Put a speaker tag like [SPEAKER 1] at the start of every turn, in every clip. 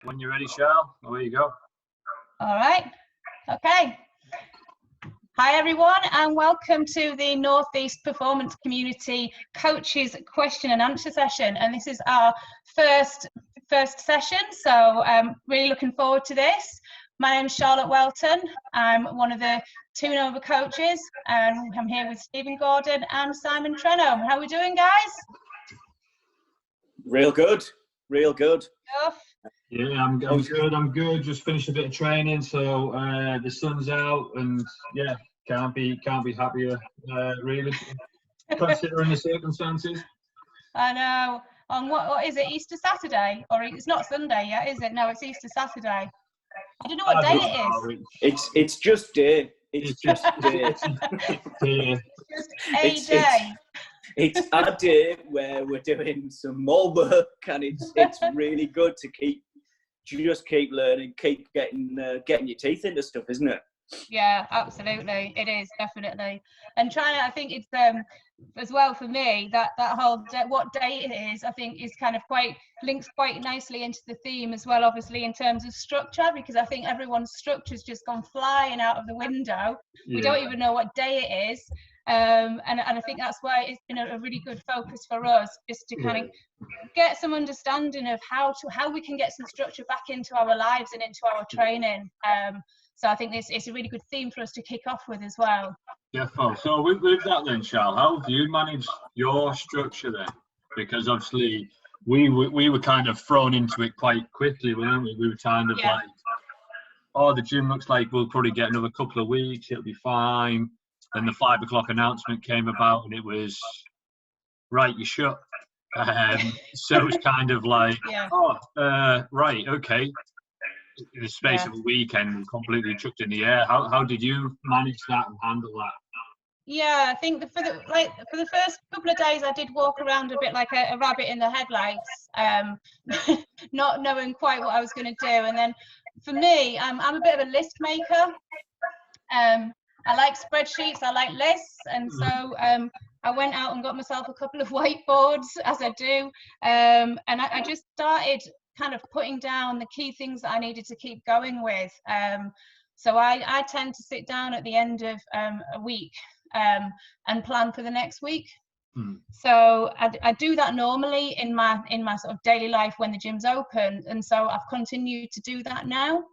[SPEAKER 1] When you're ready, Charles, away you go.
[SPEAKER 2] All right. Okay. Hi, everyone, and welcome to the Northeast Performance Community Coaches Question and Answer session. And this is our first session, so really looking forward to this. My name is Charlotte Welton. I'm one of the two Nova coaches, and I'm here with Stephen Gordon and Simon Trenholm. How are we doing, guys?
[SPEAKER 3] Real good, real good.
[SPEAKER 1] Yeah, I'm good. I'm good. Just finished a bit of training, so the sun's out, and yeah, can't be happier, really, considering the circumstances.
[SPEAKER 2] I know. On what is it? Easter Saturday, or it's not Sunday yet, is it? No, it's Easter Saturday. I don't know what day it is.
[SPEAKER 3] It's just day. It's just day.
[SPEAKER 2] Just a day.
[SPEAKER 3] It's a day where we're doing some more work, and it's really good to keep learning, keep getting your teeth into stuff, isn't it?
[SPEAKER 2] Yeah, absolutely. It is, definitely. And I think it's as well for me that whole what day it is, I think is kind of links quite nicely into the theme as well, obviously, in terms of structure, because I think everyone's structure's just gone flying out of the window. Yeah. We don't even know what day it is. And I think that's why it's been a really good focus for us, just to kind of get some understanding of how we can get some structure back into our lives and into our training. So I think it's a really good theme for us to kick off with as well.
[SPEAKER 1] Yeah, so with that then, Charles, how have you managed your structure then? Because obviously we were kind of thrown into it quite quickly, weren't we? We were kind of like, oh, the gym looks like we'll probably get another couple of weeks, it'll be fine. Then the 5 o'clock announcement came about, and it was, right, you're shut. So it's kind of like, right, okay. In the space of a weekend, completely chucked in the air. How did you manage that and handle that?
[SPEAKER 2] Yeah, I think for the first couple of days, I did walk around a bit like a rabbit in the headlights, not knowing quite what I was going to do. And then for me, I'm a bit of a list maker. I like spreadsheets, I like lists, and so I went out and got myself a couple of whiteboards, as I do, and I just started kind of putting down the key things that I needed to keep going with. So I tend to sit down at the end of a week and plan for the next week. So I do that normally in my sort of daily life when the gym's open, and so I've continued to do that now.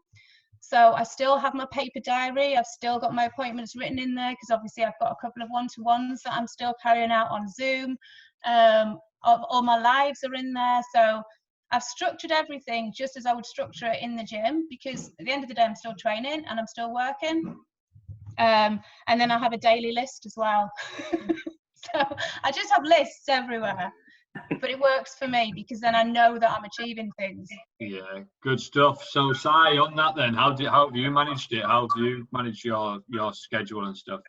[SPEAKER 2] So I still have my paper diary. I've still got my appointments written in there, because obviously I've got a couple of one-to-ones that I'm still carrying out on Zoom. All my lives are in there. So I've structured everything just as I would structure it in the gym, because at the end of the day, I'm still training and I'm still working. And then I have a daily list as well. So I just have lists everywhere. But it works for me, because then I know that I'm achieving things.
[SPEAKER 1] Yeah, good stuff. So, Si, on that then, how have you managed it? How have you managed your schedule and stuff?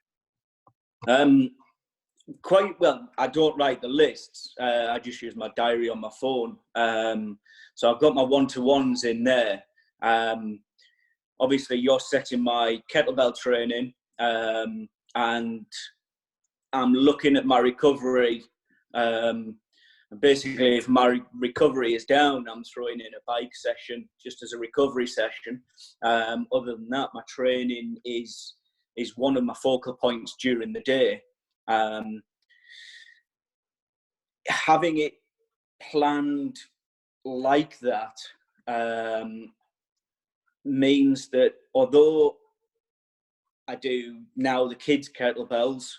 [SPEAKER 3] Quite well. I don't write the lists. I just use my diary on my phone. So I've got my one-to-ones in there. Obviously, you're setting my kettlebell training, and I'm looking at my recovery. Basically, if my recovery is down, I'm throwing in a bike session just as a recovery session. Other than that, my training is one of my focal points during the day. Having it planned like that means that although I do now the kids' kettlebells,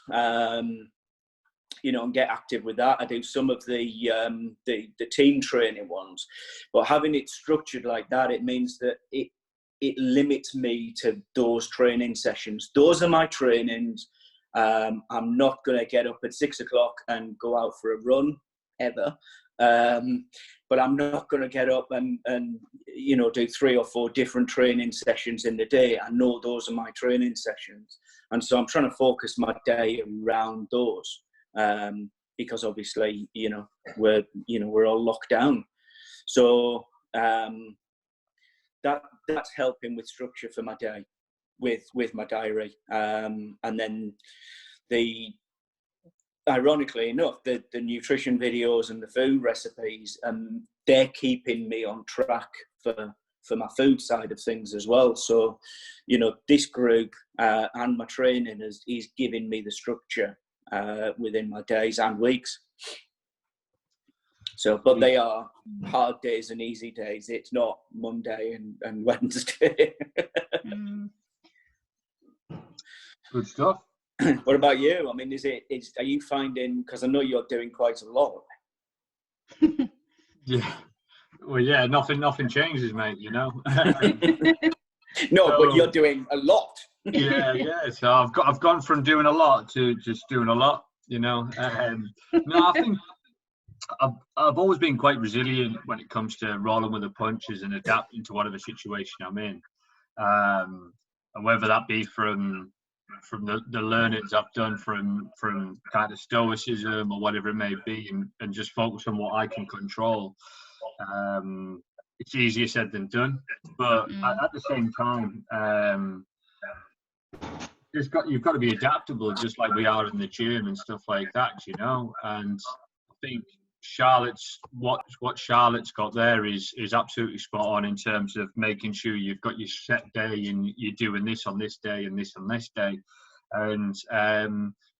[SPEAKER 3] and get active with that. I do some of the team training ones, but having it structured like that, it means that it limits me to those training sessions. Those are my trainings. I'm not going to get up at 6 o'clock and go out for a run ever. But I'm not going to get up and do 3 or 4 different training sessions in the day. I know those are my training sessions, and so I'm trying to focus my day around those. Because obviously, we're all locked down. So that's helping with structure for my day, with my diary. And then ironically enough, the nutrition videos and the food recipes, they're keeping me on track for my food side of things as well. So, you know, this group and my training is giving me the structure within my days and weeks. So, but they are hard days and easy days. It's not Monday and Wednesday.
[SPEAKER 1] Good stuff.
[SPEAKER 3] What about you? I mean, are you finding, because I know you're doing quite a lot.
[SPEAKER 1] Yeah. Well, yeah, nothing changes, mate, you know.
[SPEAKER 3] No, so, but you're doing a lot.
[SPEAKER 1] Yeah. So I've gone from doing a lot to just doing a lot, you know. No, I think I've always been quite resilient when it comes to rolling with the punches and adapting to whatever situation I'm in, and whether that be from the learnings I've done from kind of stoicism or whatever it may be, and just focus on what I can control. It's easier said than done, but at the same time, you've got to be adaptable, just like we are in the gym and stuff like that, you know. And I think what Charlotte's got there is absolutely spot on in terms of making sure you've got your set day and you're doing this on this day and this on this day. And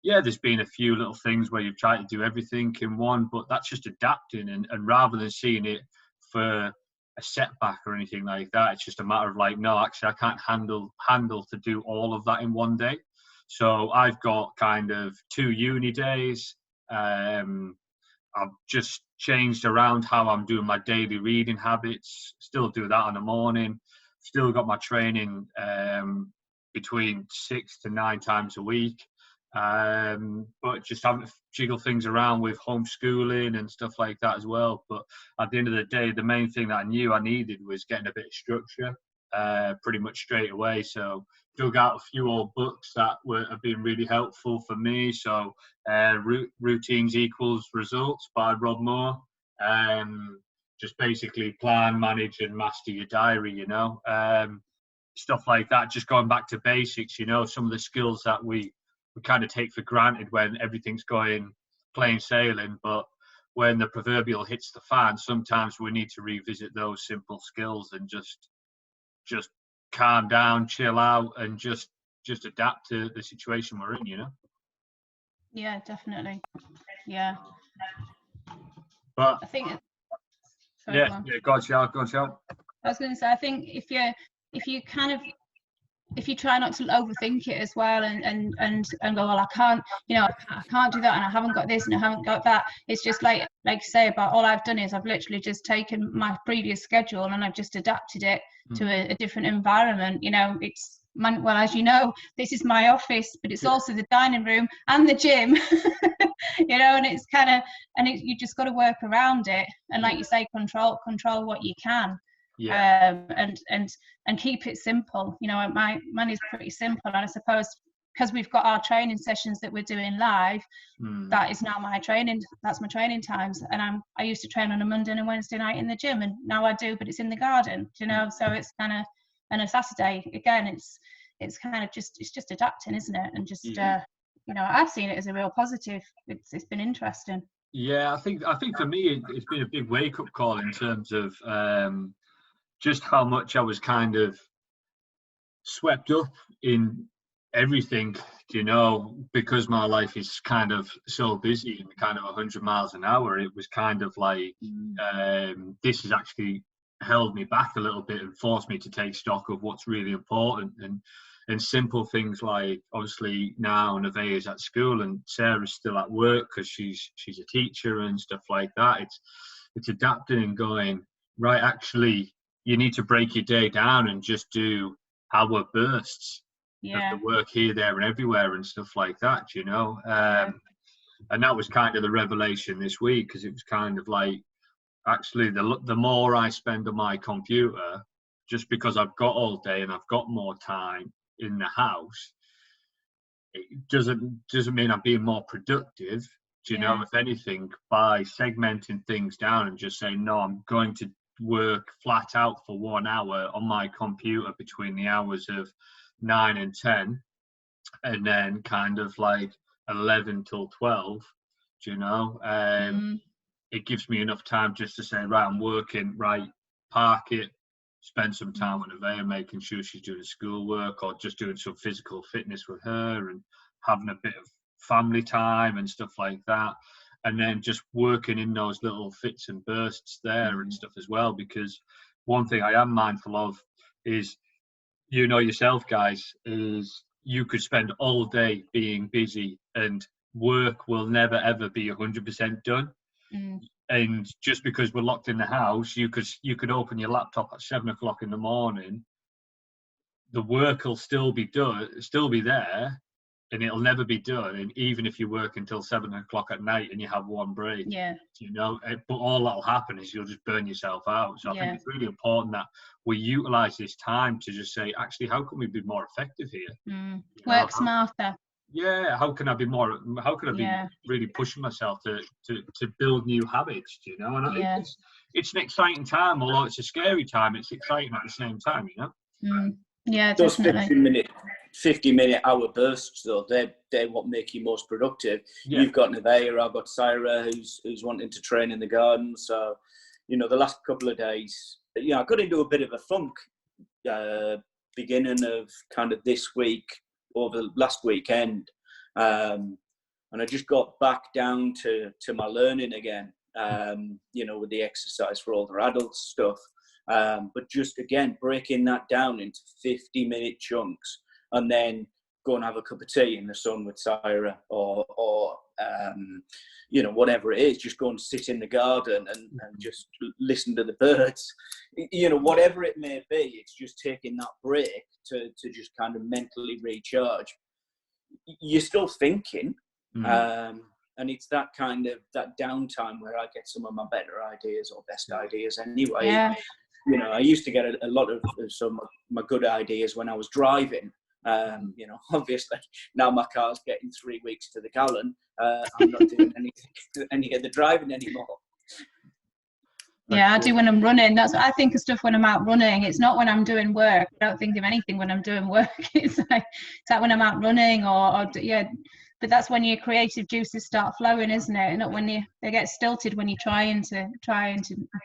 [SPEAKER 1] yeah, there's been a few little things where you've tried to do everything in one, but that's just adapting. And rather than seeing it for a setback or anything like that, it's just a matter of like, no, actually I can't handle to do all of that in one day. So I've got kind of 2 uni days. I've just changed around how I'm doing my daily reading habits. Still do that in the morning. Still got my training between 6 to 9 times a week. But just having to jiggle things around with homeschooling and stuff like that as well. But at the end of the day, the main thing that I knew I needed was getting a bit of structure pretty much straight away. So dug out a few old books that have been really helpful for me. So Routines Equals Results by Rob Moore. Just basically plan, manage and master your diary, you know. Stuff like that, just going back to basics, you know, some of the skills that we kind of take for granted when everything's going plain sailing, but when the proverbial hits the fan, sometimes we need to revisit those simple skills and just calm down, chill out, and just adapt to the situation we're in, you know.
[SPEAKER 2] Yeah, definitely. Yeah,
[SPEAKER 1] but
[SPEAKER 2] I think
[SPEAKER 1] go on, Charles.
[SPEAKER 2] I was going to say, I think if you try not to overthink it as well and go, well, I can't do that, and I haven't got this and I haven't got that. It's just like you say, about all I've done is I've literally just taken my previous schedule and I've just adapted it to a different environment. You know, well, as you know, this is my office, but it's also the dining room and the gym. You know, and it's kind of, you just got to work around it, and like you say, control what you can. And keep it simple. You know, mine is pretty simple, and I suppose because we've got our training sessions that we're doing live, that is now that's my training times. And I used to train on a Monday and a Wednesday night in the gym, and now I do, but it's in the garden, you know. So it's kind of, and a Saturday again, it's kind of just adapting, isn't it? And just you know, I've seen it as a real positive. It's been interesting.
[SPEAKER 1] Yeah, I think for me it's been a big wake up call in terms of just how much I was kind of swept up in everything, you know, because my life is kind of so busy and kind of 100 miles an hour. It was kind of like this has actually held me back a little bit and forced me to take stock of what's really important, and simple things like, obviously now Nevaeh's at school and Sarah's still at work because she's a teacher and stuff like that. It's adapting and going, right, actually you need to break your day down and just do hour bursts of the work here, there and everywhere and stuff like that, you know. And that was kind of the revelation this week, because it was kind of like, actually the more I spend on my computer, just because I've got all day and I've got more time in the house, it doesn't mean I'm being more productive. Do you know? If anything, by segmenting things down and just saying, no, I'm going to work flat out for 1 hour on my computer between the hours of 9 and 10, and then kind of like 11 till 12, do you know, it gives me enough time just to say, right, I'm working, right, park it, spend some time with Nevaeh, making sure she's doing schoolwork or just doing some physical fitness with her and having a bit of family time and stuff like that. And then just working in those little fits and bursts there and stuff as well. Because one thing I am mindful of is, you know yourself, guys, is you could spend all day being busy and work will never, ever be 100% done. And just because we're locked in the house, you could open your laptop at 7 o'clock in the morning. The work will still be done, still be there, and it'll never be done. And even if you work until 7 o'clock at night and you have one break, you know, but all that'll happen is you'll just burn yourself out. So I think it's really important that we utilize this time to just say, actually, how can we be more effective here?
[SPEAKER 2] Work smarter.
[SPEAKER 1] Yeah, how can I be really pushing myself to build new habits, you know? And I think it's an exciting time, although it's a scary time, it's exciting at the same time, you know?
[SPEAKER 2] Yeah,
[SPEAKER 3] those
[SPEAKER 2] definitely.
[SPEAKER 3] 50-minute hour bursts, though, they're what make you most productive. You've got Nevaeh, I've got Syra, who's wanting to train in the garden. So, you know, the last couple of days, you know, I got into a bit of a funk beginning of kind of this week, over last weekend, and I just got back down to my learning again, you know, with the exercise for older adults stuff, but just again breaking that down into 50-minute chunks, and then go and have a cup of tea in the sun with Syra, or you know, whatever it is, just go and sit in the garden and just listen to the birds, you know, whatever it may be. It's just taking that break to just kind of mentally recharge. You're still thinking, and it's that kind of that downtime where I get some of my better ideas or best ideas anyway. You know, I used to get a lot of some of my good ideas when I was driving. You know, obviously now my car's getting 3 weeks to the gallon. I'm not doing any of the driving anymore.
[SPEAKER 2] Yeah, I do when I'm running. That's what I think of stuff when I'm out running. It's not when I'm doing work. I don't think of anything when I'm doing work. It's like when I'm out running or but that's when your creative juices start flowing, isn't it? Not when they get stilted when you're trying to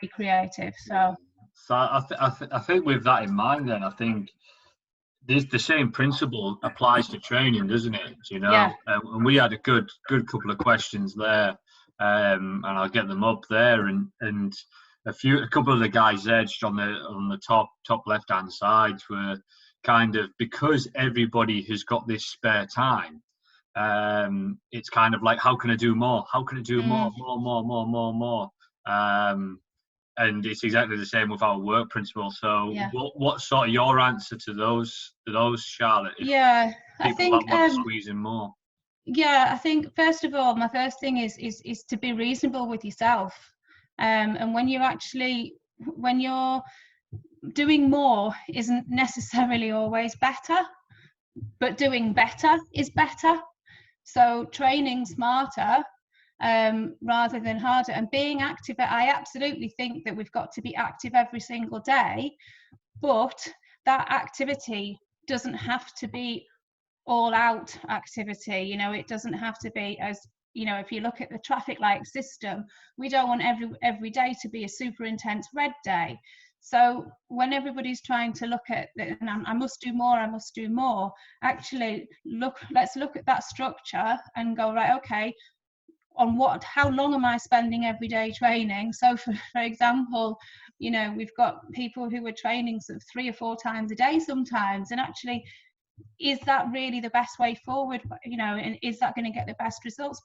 [SPEAKER 2] be creative. So
[SPEAKER 1] I think with that in mind, then I think the same principle applies to training, doesn't it? You know, and we had a good couple of questions there, and I'll get them up there, and a couple of the guys edged on the top left hand side were kind of, because everybody has got this spare time. It's kind of like, how can I do more? How can I do more? And it's exactly the same with our work principle. So what's sort of your answer to those, Charlotte?
[SPEAKER 2] I think
[SPEAKER 1] want to squeeze in more.
[SPEAKER 2] I think first of all, my first thing is to be reasonable with yourself. And when you're doing more isn't necessarily always better, but doing better is better. So training smarter rather than harder, and being active. I absolutely think that we've got to be active every single day, but that activity doesn't have to be all out activity. You know, it doesn't have to be, as you know, if you look at the traffic light system, we don't want every day to be a super intense red day. So when everybody's trying to look at, and I must do more, actually let's look at that structure and go, right, okay, how long am I spending every day training? So for example, you know, we've got people who are training sort of 3 or 4 times a day sometimes, and actually, is that really the best way forward? You know, and is that going to get the best results?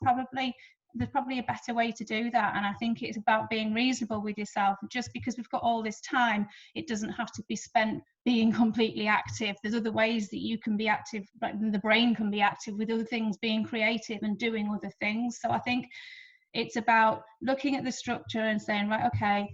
[SPEAKER 2] There's probably a better way to do that. And I think it's about being reasonable with yourself. Just because we've got all this time, it doesn't have to be spent being completely active. There's other ways that you can be active, like the brain can be active with other things, being creative and doing other things. So I think it's about looking at the structure and saying, right, okay,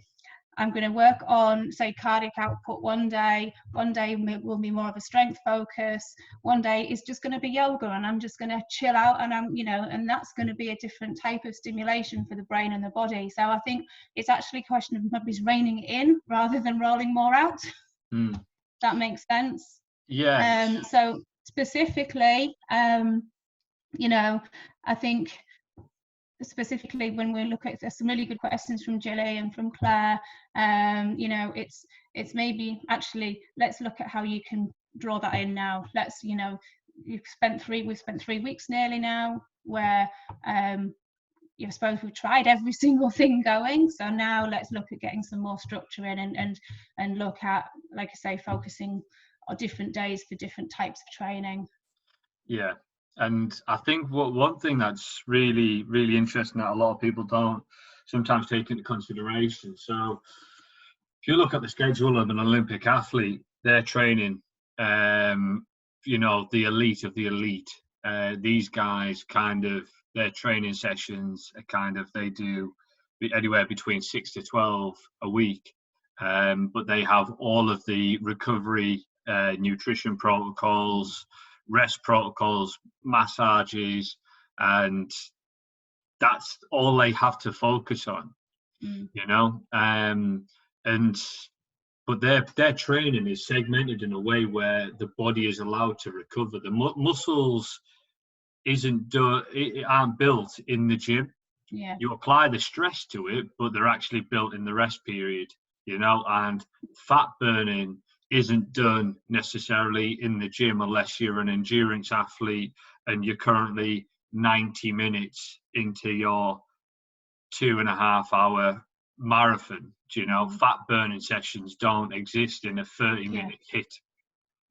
[SPEAKER 2] I'm going to work on, say, cardiac output one day will be more of a strength focus, one day is just going to be yoga, and I'm just going to chill out, and and that's going to be a different type of stimulation for the brain and the body. So I think it's actually a question of maybe reining it in rather than rolling more out. That makes sense.
[SPEAKER 1] Yeah.
[SPEAKER 2] So specifically, you know, I think specifically when we look at some really good questions from Jilly and from Claire, you know, it's It's maybe actually, let's look at how you can draw that in now. Let's, you know, we've spent 3 weeks nearly now where I suppose we've tried every single thing going. So now let's look at getting some more structure in and look at, like I say, focusing on different days for different types of training.
[SPEAKER 1] Yeah. And I think one thing that's really, really interesting that a lot of people don't sometimes take into consideration. So if you look at the schedule of an Olympic athlete, they're training, you know, the elite of the elite. These guys kind of, their training sessions are kind of, they do anywhere between 6 to 12 a week. But they have all of the recovery, nutrition protocols, rest protocols, massages, and that's all they have to focus on, you know. But their training is segmented in a way where the body is allowed to recover. The muscles aren't built in the gym.
[SPEAKER 2] Yeah.
[SPEAKER 1] You apply the stress to it, but they're actually built in the rest period, you know. And fat burning isn't done necessarily in the gym unless you're an endurance athlete and you're currently 90 minutes into your 2.5 hour marathon. You know, fat burning sessions don't exist in a 30-minute hit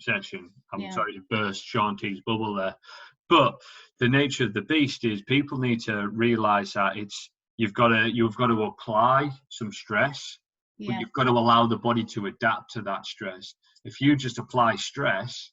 [SPEAKER 1] session. I'm sorry to burst Sean T's bubble there, but the nature of the beast is people need to realize that you've got to apply some stress, but you've got to allow the body to adapt to that stress. If you just apply stress,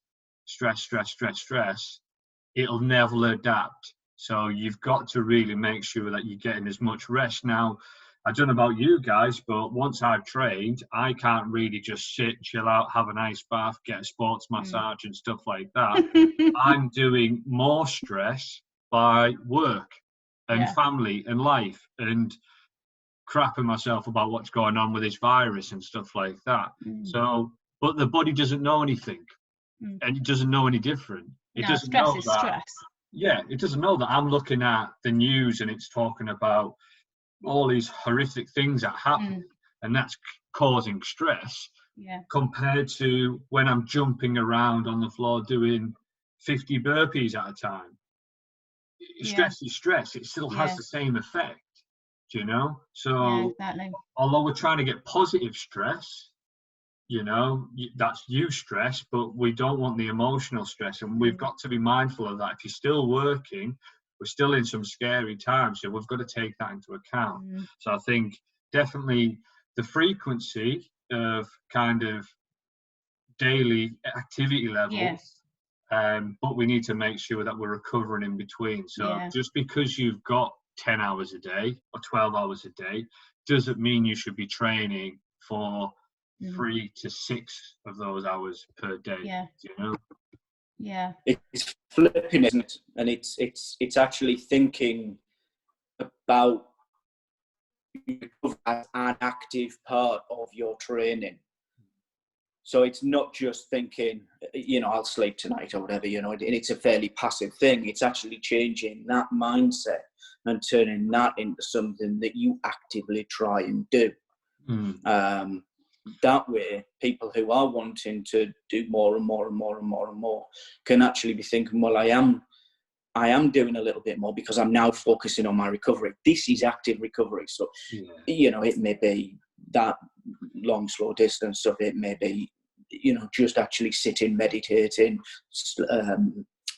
[SPEAKER 1] it'll never adapt. So you've got to really make sure that you're getting as much rest. Now, I don't know about you guys, but once I've trained, I can't really just sit, chill out, have an ice bath, get a sports massage and stuff like that. I'm doing more stress by work and family and life and crapping myself about what's going on with this virus and stuff like that. So, but the body doesn't know anything, and it doesn't know any different. It doesn't
[SPEAKER 2] stress
[SPEAKER 1] know
[SPEAKER 2] is
[SPEAKER 1] that.
[SPEAKER 2] stress.
[SPEAKER 1] Yeah, it doesn't know that I'm looking at the news and it's talking about all these horrific things that happen, and that's causing stress. Compared to when I'm jumping around on the floor doing 50 burpees at a time. Stress is stress. It still has the same effect, you know? So
[SPEAKER 2] exactly.
[SPEAKER 1] Although we're trying to get positive stress, you know, that's stress, but we don't want the emotional stress, and we've got to be mindful of that. If you're still working, we're still in some scary times, so we've got to take that into account. So I think definitely the frequency of kind of daily activity levels, but we need to make sure that we're recovering in between. So just because you've got 10 hours a day or 12 hours a day doesn't mean you should be training for 3 to 6 of those hours per day. You know?
[SPEAKER 3] It's flipping, isn't it? And it's actually thinking about as an active part of your training. So it's not just thinking, you know, I'll sleep tonight or whatever, you know, and it's a fairly passive thing. It's actually changing that mindset and turning that into something that you actively try and do. That way, people who are wanting to do more and more and more and more and more can actually be thinking, well, I am doing a little bit more because I'm now focusing on my recovery. This is active recovery. So, you know, it may be that long, slow distance stuff. It may be, you know, just actually sitting, meditating,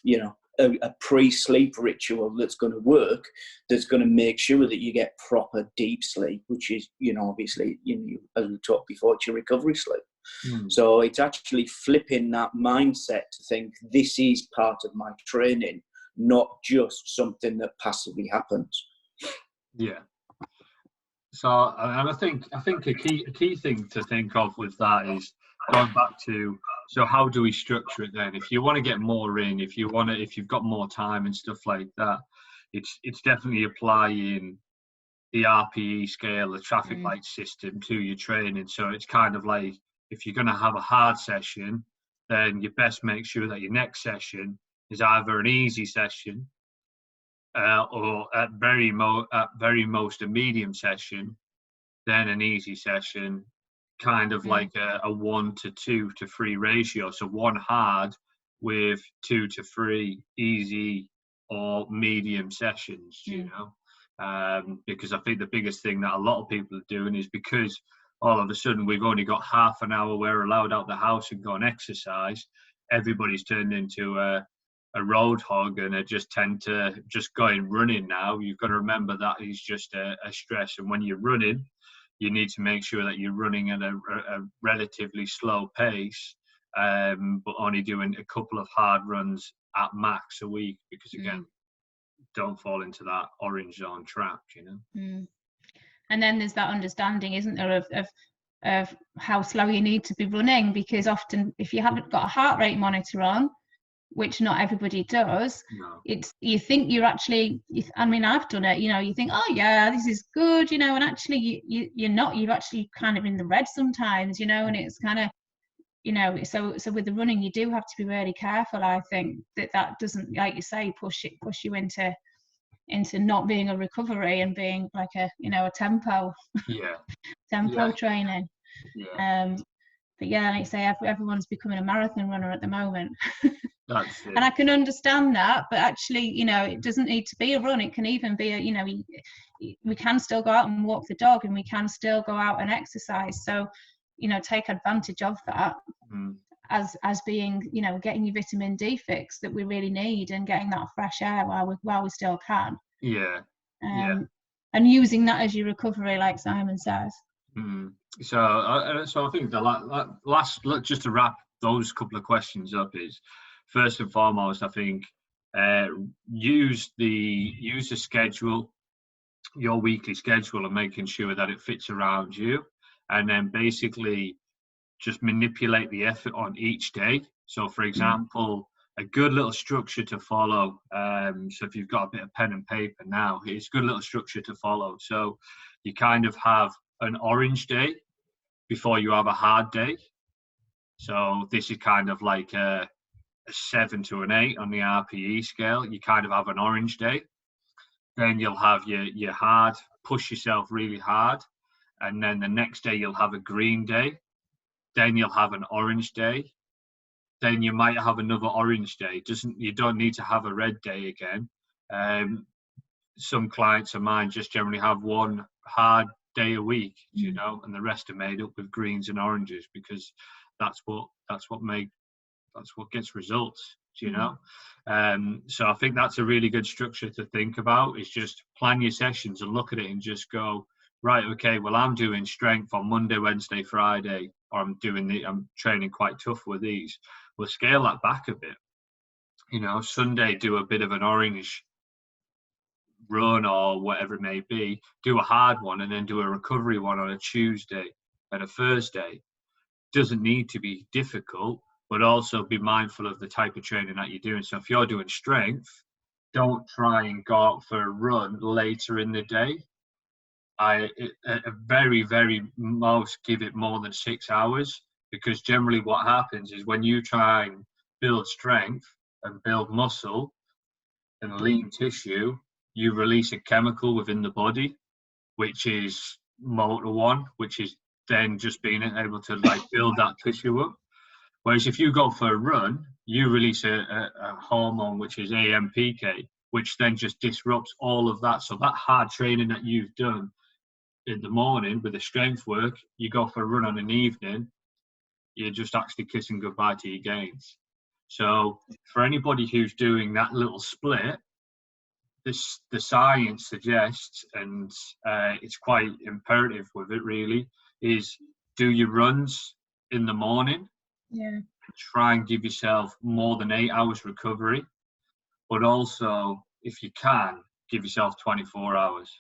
[SPEAKER 3] you know, a pre-sleep ritual that's going to work, that's going to make sure that you get proper deep sleep, which is, you know, obviously, you know, as we talked before, it's your recovery sleep. So it's actually flipping that mindset to think this is part of my training, not just something that passively happens.
[SPEAKER 1] So, and I think a key thing to think of with that is going back to, so how do we structure it then? If you want to get more in, if you've got more time and stuff like that, it's definitely applying the RPE scale, the traffic light system to your training. So it's kind of like, if you're going to have a hard session, then you best make sure that your next session is either an easy session, or at very most a medium session, then an easy session, kind of like a 1 to 2 to 3 ratio. So 1 hard with 2 to 3 easy or medium sessions, you know. Because I think the biggest thing that a lot of people are doing is because all of a sudden we've only got half an hour we're allowed out the house and go and exercise, everybody's turned into a road hog and they just tend to just go in running now. You've got to remember that is just a stress, and when you're running, you need to make sure that you're running at a relatively slow pace, but only doing a couple of hard runs at max a week, because again, don't fall into that orange zone trap, you know.
[SPEAKER 2] And then there's that understanding, isn't there, of how slow you need to be running, because often if you haven't got a heart rate monitor on, which not everybody does, you think you're actually, I mean, I've done it, you know, you think, oh yeah, this is good, you know, and actually you're not, you're actually kind of in the red sometimes, you know, and it's kind of, you know, so with the running, you do have to be really careful, I think, that doesn't, like you say, push you into not being a recovery and being like a, you know, a tempo training. But yeah, like you say, everyone's becoming a marathon runner at the moment.
[SPEAKER 1] That's it.
[SPEAKER 2] And I can understand that, but actually, you know, it doesn't need to be a run. It can even be a, you know, we can still go out and walk the dog, and we can still go out and exercise. So, you know, take advantage of that as being, you know, getting your vitamin D fix that we really need, and getting that fresh air while we still can. And using that as your recovery, like Simon says.
[SPEAKER 1] So I think the last, just to wrap those couple of questions up, is first and foremost, I think use the schedule, your weekly schedule, and making sure that it fits around you, and then basically just manipulate the effort on each day. So for example, a good little structure to follow, so if you've got a bit of pen and paper now, it's a good little structure to follow. So you kind of have an orange day before you have a hard day. So this is kind of like a 7 to an 8 on the RPE scale. You kind of have an orange day. Then you'll have your hard, push yourself really hard. And then the next day you'll have a green day. Then you'll have an orange day. Then you might have another orange day. You don't need to have a red day again. Some clients of mine just generally have one hard day a week, you know, and the rest are made up with greens and oranges, because that's what gets results, you know. So I think that's a really good structure to think about, is just plan your sessions and look at it and just go, right, okay, well, I'm doing strength on Monday, Wednesday, Friday, or I'm training quite tough with these. We'll scale that back a bit, you know. Sunday, do a bit of an orange run or whatever it may be, do a hard one, and then do a recovery one on a Tuesday and a Thursday. Doesn't need to be difficult, but also be mindful of the type of training that you're doing. So if you're doing strength, don't try and go out for a run later in the day. I very, very most give it more than 6 hours, because generally what happens is when you try and build strength and build muscle and lean tissue, you release a chemical within the body, which is motor 1, which is then just being able to like build that tissue up. Whereas if you go for a run, you release a hormone, which is AMPK, which then just disrupts all of that. So that hard training that you've done in the morning with the strength work, you go for a run on an evening, you're just actually kissing goodbye to your gains. So for anybody who's doing that little split, the science suggests, and it's quite imperative with it really, is do your runs in the morning. Try and give yourself more than 8 hours recovery, but also, if you can, give yourself 24 hours.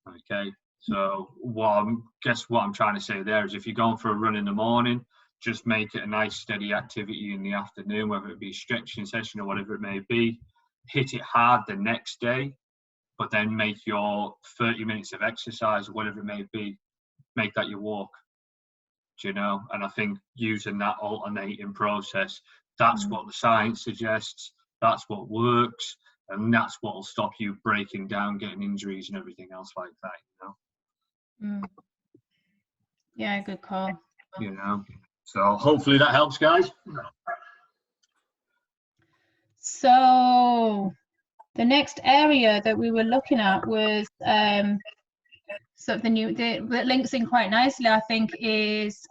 [SPEAKER 1] Okay, so what I'm trying to say there is, if you're going for a run in the morning, just make it a nice steady activity in the afternoon, whether it be a stretching session or whatever it may be. Hit it hard the next day, but then make your 30 minutes of exercise or whatever it may be, make that your walk. Do you know? And I think using that alternating process, that's what the science suggests, that's what works, and that's what will stop you breaking down, getting injuries and everything else like that, you know.
[SPEAKER 2] Yeah, good call.
[SPEAKER 1] You know, so hopefully that helps, guys.
[SPEAKER 2] So the next area that we were looking at was sort of that links in quite nicely, I think, is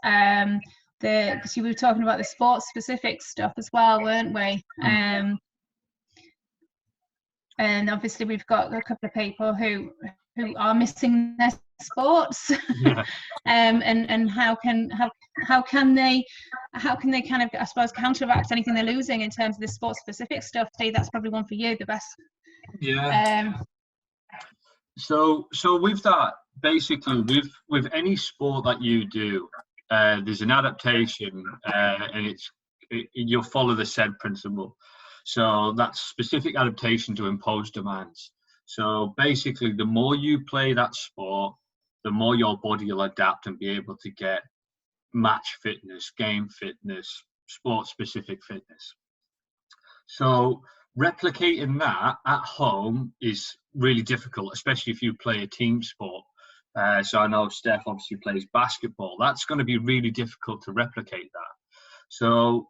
[SPEAKER 2] because you were talking about the sports specific stuff as well, weren't we? And obviously we've got a couple of people who are missing their sports.
[SPEAKER 1] Yeah.
[SPEAKER 2] And how can they kind of, I suppose, counteract anything they're losing in terms of the sports specific stuff? Steve, that's probably one for you, the best.
[SPEAKER 1] Yeah. So with that, basically with any sport that you do, there's an adaptation, and you'll follow the said principle. So that's specific adaptation to impose demands. So basically, the more you play that sport, the more your body will adapt and be able to get match fitness, game fitness, sport-specific fitness. So replicating that at home is really difficult, especially if you play a team sport. So I know Steph obviously plays basketball. That's going to be really difficult to replicate that. So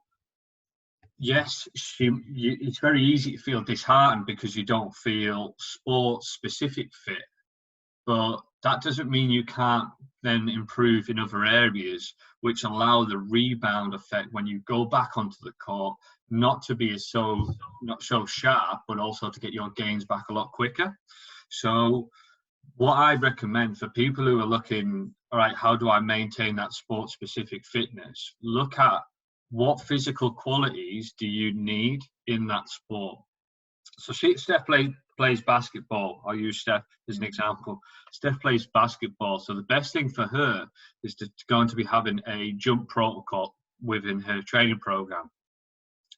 [SPEAKER 1] yes, it's very easy to feel disheartened because you don't feel sport-specific fit, but that doesn't mean you can't then improve in other areas, which allow the rebound effect when you go back onto the court, not to be not so sharp, but also to get your gains back a lot quicker. So what I recommend for people who are looking, all right, how do I maintain that sport-specific fitness? Look at what physical qualities do you need in that sport. So Steph plays basketball. I'll use Steph as an example. Steph plays basketball. So the best thing for her is going to be having a jump protocol within her training program.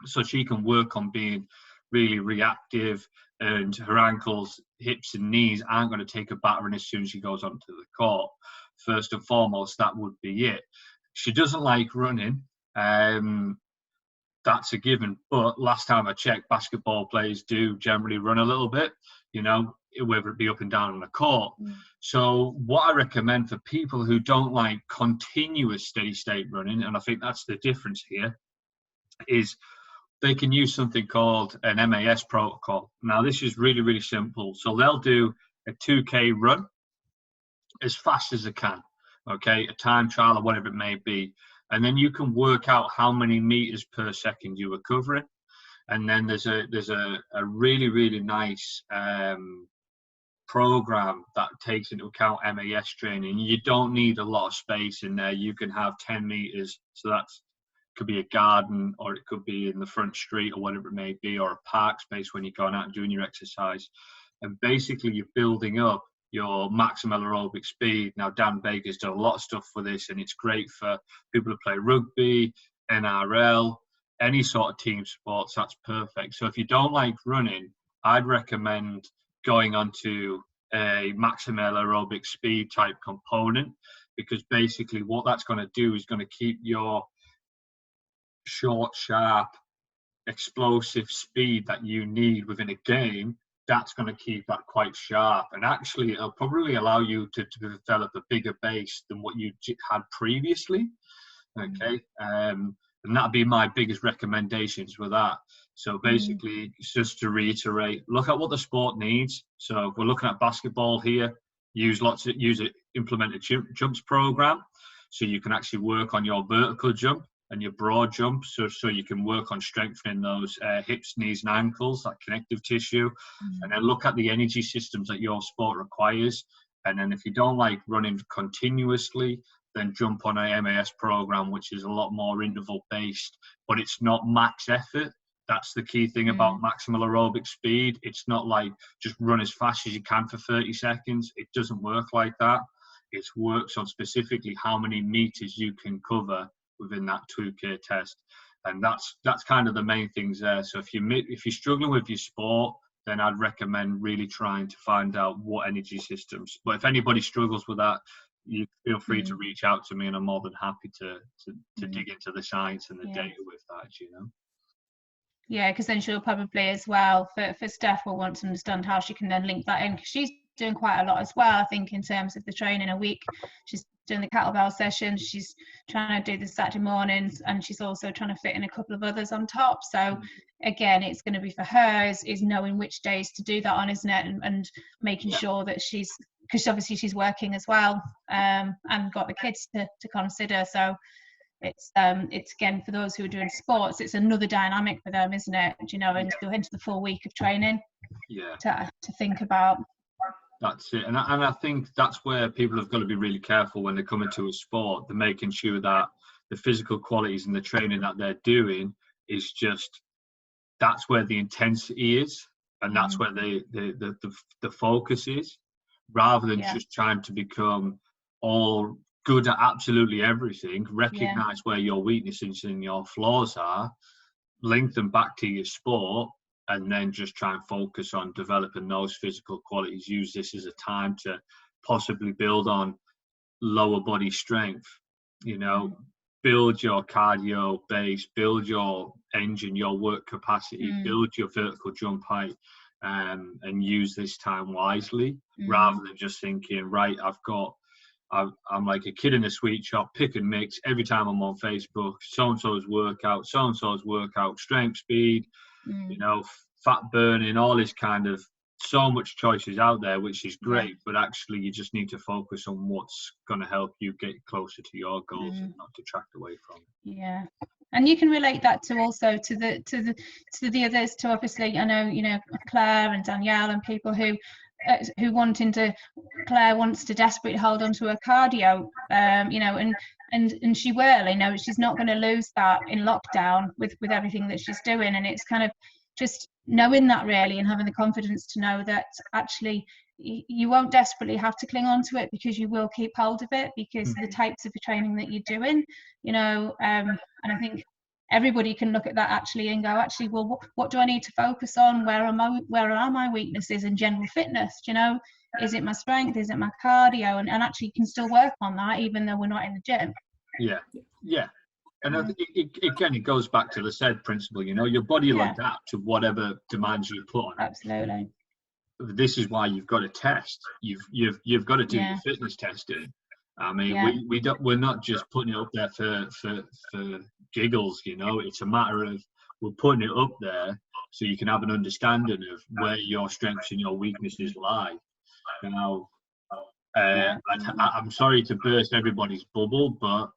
[SPEAKER 1] So she can work on being really reactive, and her ankles, hips and knees aren't going to take a battering as soon as she goes onto the court. First and foremost, that would be it. She doesn't like running. That's a given. But last time I checked, basketball players do generally run a little bit, you know, whether it be up and down on the court. So what I recommend for people who don't like continuous steady state running, and I think that's the difference here, is they can use something called an MAS protocol. Now, this is really, really simple. So they'll do a 2K run as fast as they can, okay, a time trial or whatever it may be. And then you can work out how many meters per second you are covering. And then there's a really, really nice program that takes into account MAS training. You don't need a lot of space in there. You can have 10 meters. So that's could be a garden, or it could be in the front street, or whatever it may be, or a park space when you're going out and doing your exercise. And basically you're building up your maximum aerobic speed. Now, Dan Baker's done a lot of stuff for this, and it's great for people who play rugby, NRL, any sort of team sports. That's perfect. So if you don't like running, I'd recommend going onto a maximum aerobic speed type component, because basically what that's going to do is going to keep your short, sharp, explosive speed that you need within a game. That's going to keep that quite sharp, and actually it'll probably allow you to develop a bigger base than what you had previously. Okay, and that'd be my biggest recommendations with that. So basically, just to reiterate, look at what the sport needs. So if we're looking at basketball here, implement a jumps program, so you can actually work on your vertical jump and your broad jump, so you can work on strengthening those hips, knees and ankles, that connective tissue. And then look at the energy systems that your sport requires. And then if you don't like running continuously, then jump on a MAS program, which is a lot more interval based, but it's not max effort. That's the key thing about maximal aerobic speed. It's not like just run as fast as you can for 30 seconds. It doesn't work like that. It works on specifically how many meters you can cover within that 2K test, and that's kind of the main things there. So if you're struggling with your sport, then I'd recommend really trying to find out what energy systems. But if anybody struggles with that, you feel free to reach out to me, and I'm more than happy to dig into the science and the data with that, you know. Yeah,
[SPEAKER 2] because then she'll probably as well, for Steph, will want to understand how she can then link that in, because she's doing quite a lot as well. I think in terms of the training a week, she's doing the kettlebell sessions, she's trying to do the Saturday mornings, and she's also trying to fit in a couple of others on top. So again, it's going to be for her is knowing which days to do that on, isn't it? And making sure that because obviously she's working as well, and got the kids to consider. So it's again, for those who are doing sports, it's another dynamic for them, isn't it? You know, and go into the full week of training to think about.
[SPEAKER 1] That's it. And I think that's where people have got to be really careful when they come into a sport. They're making sure that the physical qualities and the training that they're doing is just, that's where the intensity is, and that's where the focus is, rather than just trying to become all good at absolutely everything. Recognize where your weaknesses and your flaws are, link them back to your sport, and then just try and focus on developing those physical qualities. Use this as a time to possibly build on lower body strength, you know, build your cardio base, build your engine, your work capacity, build your vertical jump height, and use this time wisely, rather than just thinking, right, I'm like a kid in a sweet shop, pick and mix every time I'm on Facebook, so-and-so's workout, strength, speed, you know, fat burning, all this kind of, so much choices out there, which is great, but actually you just need to focus on what's going to help you get closer to your goals and not detract away from it.
[SPEAKER 2] Yeah. And you can relate that to also to the others, to obviously, I know, you know, Claire and Danielle and people who Claire wants to desperately hold on to her cardio, you know, and she will, you know, she's not going to lose that in lockdown with everything that she's doing. And it's kind of just knowing that, really, and having the confidence to know that actually you won't desperately have to cling on to it, because you will keep hold of it, because the types of training that you're doing, you know, and I think everybody can look at that actually and go, actually, well, what do I need to focus on? Where are my weaknesses in general fitness? You know, is it my strength? Is it my cardio? And actually you can still work on that even though we're not in the gym.
[SPEAKER 1] Yeah. And again, it goes back to the SAID principle, you know, your body will adapt to whatever demands you put on it.
[SPEAKER 2] Absolutely.
[SPEAKER 1] This is why you've got to test. You've got to do your fitness testing. I mean, we're not just putting it up there for giggles, you know. It's a matter of, we're putting it up there so you can have an understanding of where your strengths and your weaknesses lie. Now, I'm sorry to burst everybody's bubble, but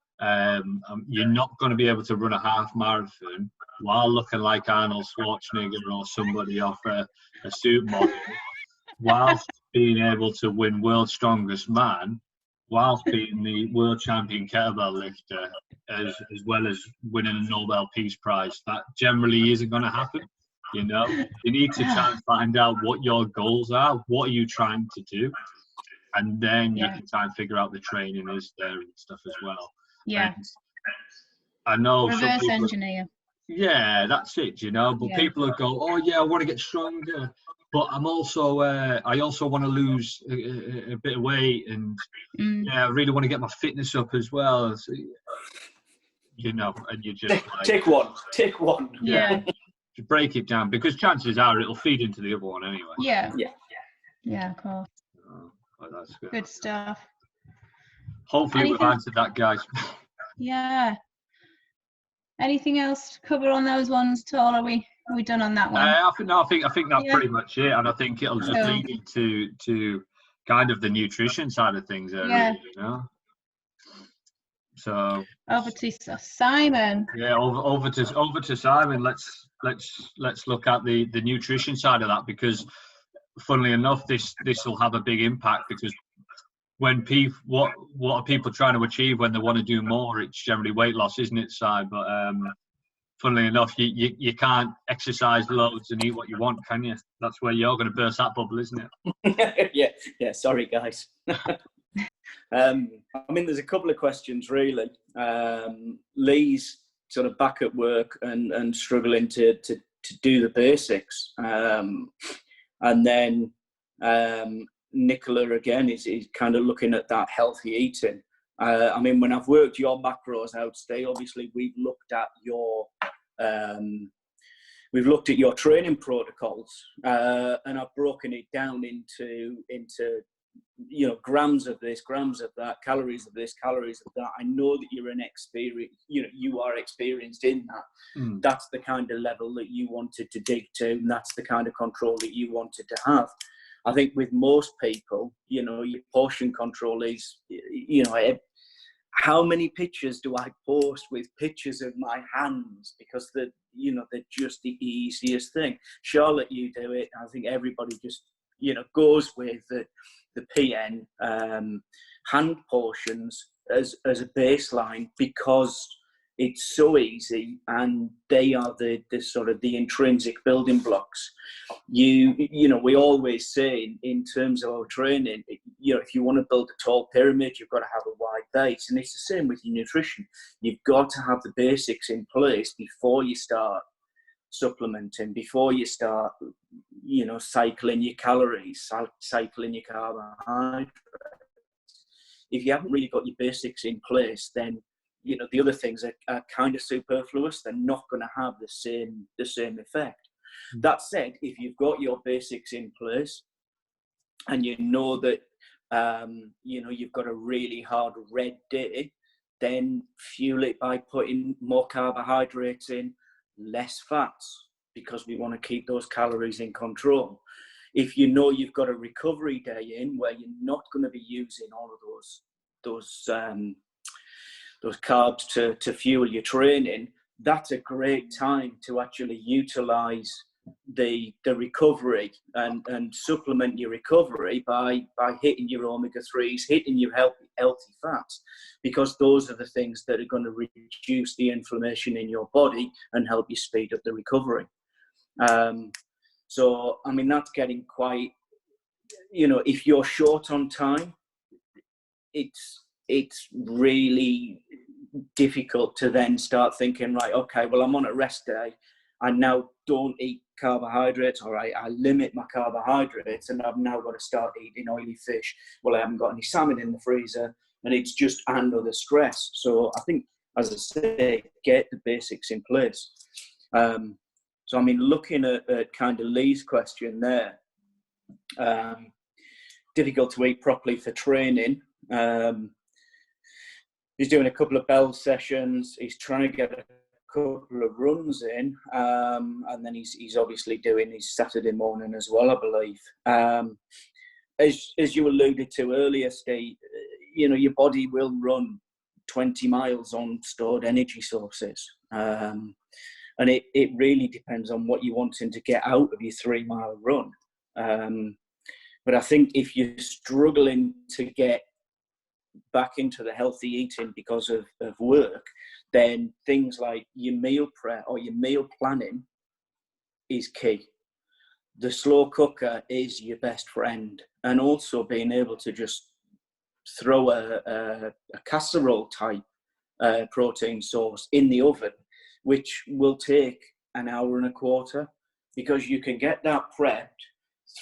[SPEAKER 1] you're not going to be able to run a half marathon while looking like Arnold Schwarzenegger or somebody off a suit model, whilst being able to win World's Strongest Man, whilst being the world champion kettlebell lifter, as well as winning a Nobel Peace Prize. That generally isn't going to happen. You know, you need to try and find out what your goals are. What are you trying to do? And then you can try and figure out the training is there and stuff as well.
[SPEAKER 2] Yeah.
[SPEAKER 1] And I know
[SPEAKER 2] reverse engineer.
[SPEAKER 1] Yeah, that's it, you know. But people will go, oh yeah, I want to get stronger, but I'm also I also want to lose a bit of weight, and I really want to get my fitness up as well. So, you know, and you just
[SPEAKER 3] take one.
[SPEAKER 1] Yeah. To break it down, because chances are it'll feed into the other one anyway.
[SPEAKER 2] Yeah, of course.
[SPEAKER 1] Well, that's
[SPEAKER 2] good stuff.
[SPEAKER 1] Hopefully we've answered that, guys.
[SPEAKER 2] Yeah. Anything else to cover on those ones at all? Are we done on that one?
[SPEAKER 1] I think that's pretty much it, and I think it'll just lead into kind of the nutrition side of things there, really, you know. So
[SPEAKER 2] over to Simon.
[SPEAKER 1] Yeah, over to Simon. Let's look at the nutrition side of that, because funnily enough, this will have a big impact, because when what are people trying to achieve when they want to do more? It's generally weight loss, isn't it, Si? But funnily enough, you can't exercise loads and eat what you want, can you? That's where you're going to burst that bubble, isn't
[SPEAKER 3] it? Yeah. Sorry, guys. I mean, there's a couple of questions really. Lee's sort of back at work and struggling to do the basics, and then Nicola again is kind of looking at that healthy eating. I mean, when I've worked your macros out today, obviously we've looked at your we've looked at your training protocols, and I've broken it down into you know, grams of this, grams of that, calories of this, calories of that. I know that you're you are experienced in that. That's the kind of level that you wanted to dig to, and that's the kind of control that you wanted to have. I think with most people, you know, your portion control is, you know, how many pictures do I post with pictures of my hands, because they're just the easiest thing. Charlotte, you do it. I think everybody just, you know, goes with the PN hand portions as a baseline, because it's so easy, and they are the sort of the intrinsic building blocks. You know, we always say in terms of our training, you know, if you want to build a tall pyramid, you've got to have a wide base, and it's the same with your nutrition. You've got to have the basics in place before you start supplementing, before you start, you know, cycling your calories, cycling your carbohydrates. If you haven't really got your basics in place, then, you know, the other things are kind of superfluous. They're not going to have the same effect. That said, if you've got your basics in place, and you know that you know, you've got a really hard red day, then fuel it by putting more carbohydrates in, less fats, because we want to keep those calories in control. If you know you've got a recovery day in where you're not going to be using all of those carbs to fuel your training, that's a great time to actually utilize the recovery and supplement your recovery by hitting your omega-3s, hitting your healthy fats, because those are the things that are going to reduce the inflammation in your body and help you speed up the recovery. So, I mean, that's getting quite, you know, if you're short on time, it's really difficult to then start thinking, right, okay, well, I'm on a rest day. I now don't eat carbohydrates, all right, I limit my carbohydrates, and I've now got to start eating oily fish. Well, I haven't got any salmon in the freezer, and it's just another stress. So I think, as I say, get the basics in place. So, I mean, looking at kind of Lee's question there, difficult to eat properly for training. He's doing a couple of bell sessions. He's trying to get a couple of runs in, and then he's obviously doing his Saturday morning as well, I believe. As you alluded to earlier, Steve, you know, your body will run 20 miles on stored energy sources. And it really depends on what you're wanting to get out of your 3-mile run. But I think if you're struggling to get back into the healthy eating because of work, then things like your meal prep or your meal planning is key. The slow cooker is your best friend, and also being able to just throw a casserole type protein source in the oven, which will take an hour and a quarter, because you can get that prepped,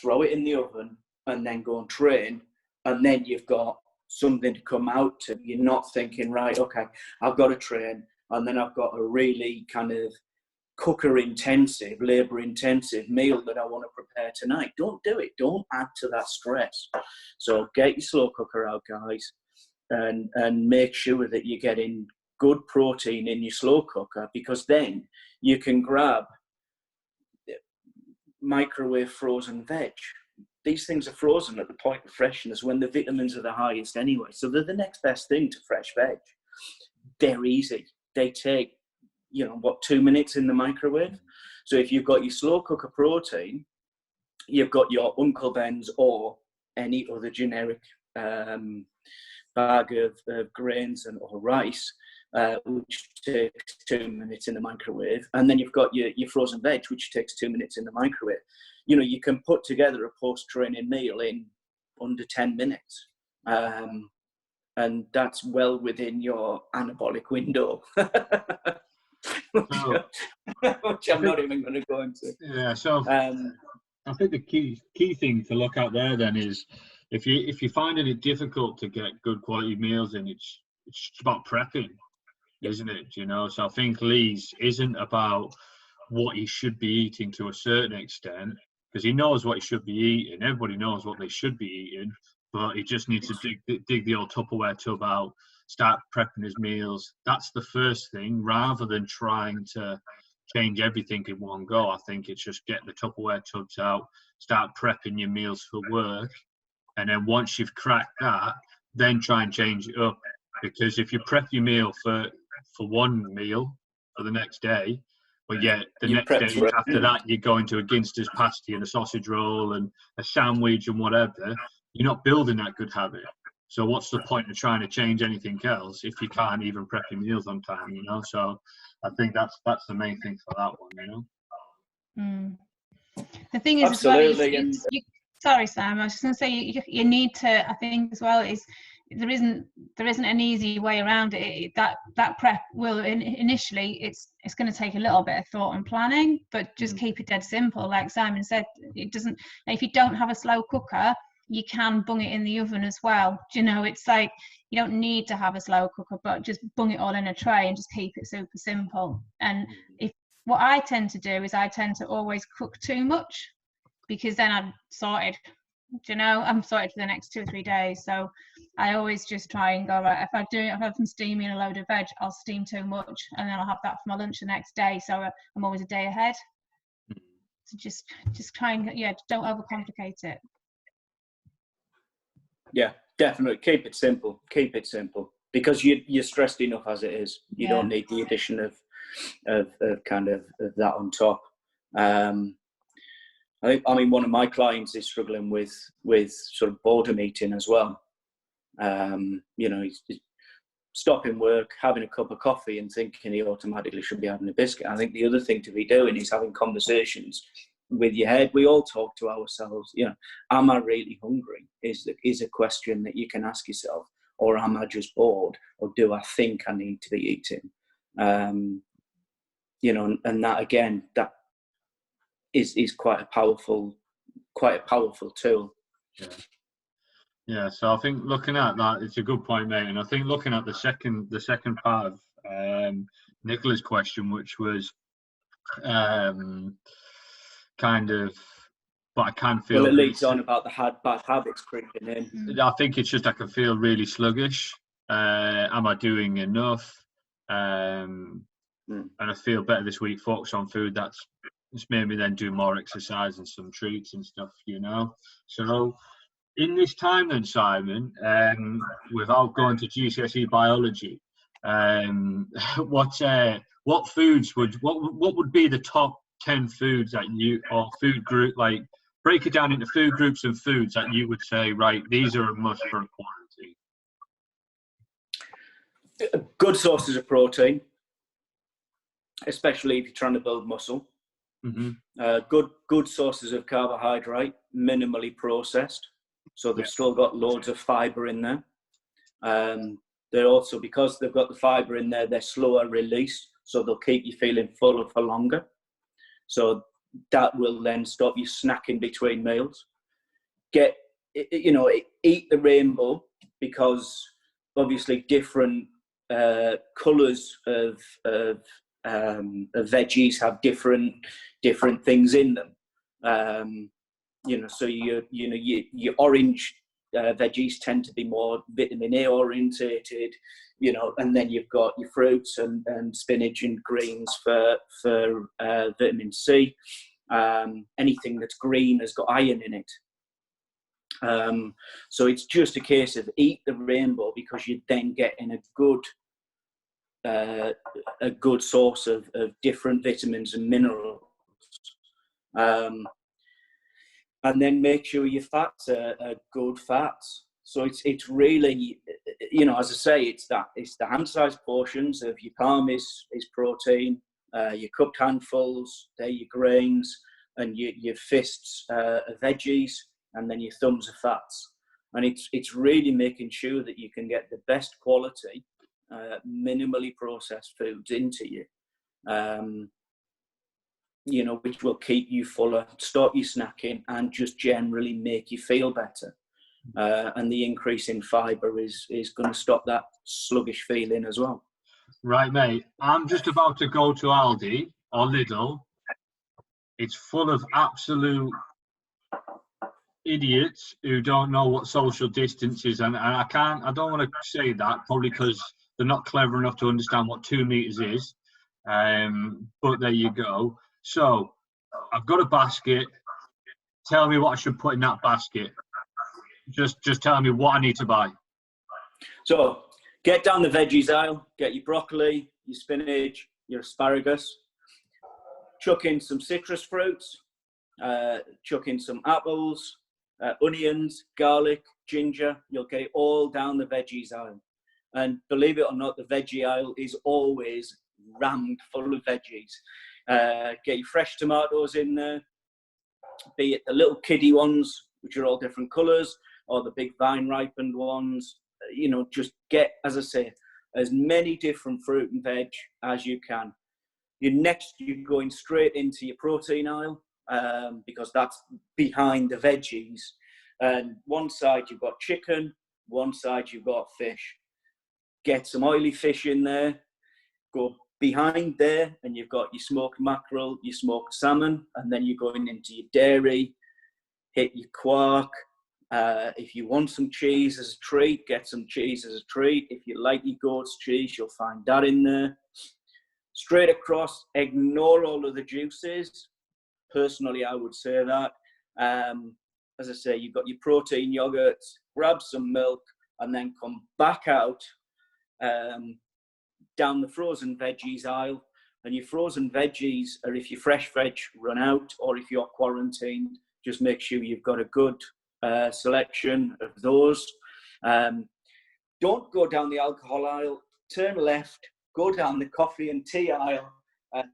[SPEAKER 3] throw it in the oven, and then go and train, and then you've got something to come out to. You're not thinking, right, okay, I've got to train, and then I've got a really kind of cooker-intensive, labour-intensive meal that I want to prepare tonight. Don't do it. Don't add to that stress. So get your slow cooker out, guys, and make sure that you're getting good protein in your slow cooker, because then you can grab microwave frozen veg. These things are frozen at the point of freshness when the vitamins are the highest anyway. So they're the next best thing to fresh veg. They're easy. They take, 2 minutes in the microwave. So if you've got your slow cooker protein, you've got your Uncle Ben's or any other generic bag of grains or rice, which takes 2 minutes in the microwave. And then you've got your frozen veg, which takes 2 minutes in the microwave. You can put together a post-training meal in under 10 minutes. And that's well within your anabolic window. which I'm not even going to go into.
[SPEAKER 1] Yeah, so I think the key thing to look at there then is if you're finding it difficult to get good quality meals in, it's about prepping, isn't it? So I think Lee's isn't about what he should be eating to a certain extent, because he knows what he should be eating. Everybody knows what they should be eating, but he just needs to dig the old Tupperware tub out, start prepping his meals. That's the first thing, rather than trying to change everything in one go. I think it's just get the Tupperware tubs out, start prepping your meals for work, and then once you've cracked that, then try and change it up. Because if you prep your meal for one meal for the next day, but yet the next day after that you're going to a Ginster's pasty and a sausage roll and a sandwich and whatever, you're not building that good habit. So what's the point of trying to change anything else if you can't even prep your meals on time, you know? So I think that's the main thing for that one, you
[SPEAKER 2] know. The thing is,
[SPEAKER 3] absolutely,
[SPEAKER 2] as well, sorry, Sam, I was just going to say you need to, I think as well, is there isn't an easy way around it. That prep will initially it's going to take a little bit of thought and planning, but just keep it dead simple. Like Simon said, it doesn't. If you don't have a slow cooker, you can bung it in the oven as well. Do you know, it's like you don't need to have a slow cooker, but just bung it all in a tray and just keep it super simple. And what I tend to do is I tend to always cook too much, because then I'm sorted. Do you know, I'm sorted for the next 2 or 3 days. So I always just try and go, right, if I'm steaming a load of veg, I'll steam too much and then I'll have that for my lunch the next day. So I'm always a day ahead. So just try and, don't overcomplicate it.
[SPEAKER 3] Yeah, definitely. Keep it simple. Because you're stressed enough as it is. You don't need the addition of that on top. I mean, one of my clients is struggling with sort of boredom eating as well. He's stopping work, having a cup of coffee and thinking he automatically should be having a biscuit. I think the other thing to be doing is having conversations with your head. We all talk to ourselves, am I really hungry? Is a question that you can ask yourself. Or am I just bored? Or do I think I need to be eating? And that, again, that is quite a powerful tool.
[SPEAKER 1] Yeah. So I think looking at that, it's a good point, mate. And I think looking at the second part of Nicola's question, which was kind of, but I can feel.
[SPEAKER 3] Well, it leads on about the bad habits creeping in.
[SPEAKER 1] I think it's just I can feel really sluggish. Am I doing enough? And I feel better this week. Focus on food. It's made me then do more exercise and some treats and stuff, So in this time then, Simon, without going to GCSE biology, what foods what would be the top 10 foods that you, or food group, like break it down into food groups and foods that you would say, right, these are a must for a quarantine?
[SPEAKER 3] Good sources of protein, especially if you're trying to build muscle. Good sources of carbohydrate, minimally processed, so they've still got loads of fibre in there. They're also, because they've got the fibre in there, they're slower release, so they'll keep you feeling fuller for longer. So that will then stop you snacking between meals. Eat the rainbow, because obviously different colours of veggies have different things in them. So your orange veggies tend to be more vitamin A orientated, and then you've got your fruits and spinach and greens for vitamin C. Anything that's green has got iron in it. So it's just a case of eat the rainbow, because you're then getting a good source of different vitamins and minerals. And then make sure your fats are good fats. So it's really, as I say, it's the hand-sized portions of your palm is protein, your cupped handfuls, they're your grains, and your fists are veggies, and then your thumbs are fats. And it's really making sure that you can get the best quality, minimally processed foods into you, which will keep you fuller, stop you snacking, and just generally make you feel better. And the increase in fibre is going to stop that sluggish feeling as well.
[SPEAKER 1] Right, mate. I'm just about to go to Aldi or Lidl it's full of absolute idiots who don't know what social distance is, and I don't want to say that, probably because they're not clever enough to understand what 2 meters is. But there you go. So I've got a basket. Tell me what I should put in that basket. Just tell me what I need to buy.
[SPEAKER 3] So get down the veggies aisle, get your broccoli, your spinach, your asparagus, chuck in some citrus fruits, chuck in some apples, onions, garlic, ginger. You'll get it all down the veggies aisle. And believe it or not, the veggie aisle is always rammed full of veggies. Get your fresh tomatoes in there, be it the little kiddie ones, which are all different colours, or the big vine ripened ones. You know, just get, as I say, as many different fruit and veg as you can. You're going straight into your protein aisle, because that's behind the veggies. And one side you've got chicken, one side you've got fish. Get some oily fish in there, go behind there, and you've got your smoked mackerel, your smoked salmon, and then you're going into your dairy, hit your quark. If you want some cheese as a treat, get some cheese as a treat. If you like your goat's cheese, you'll find that in there. Straight across, ignore all of the juices. Personally, I would say that. As I say, you've got your protein yogurts, grab some milk, and then come back out down the frozen veggies aisle. And your frozen veggies, or if your fresh veg run out, or if you're quarantined, just make sure you've got a good selection of those. Don't go down the alcohol aisle, turn left, go down the coffee and tea aisle, and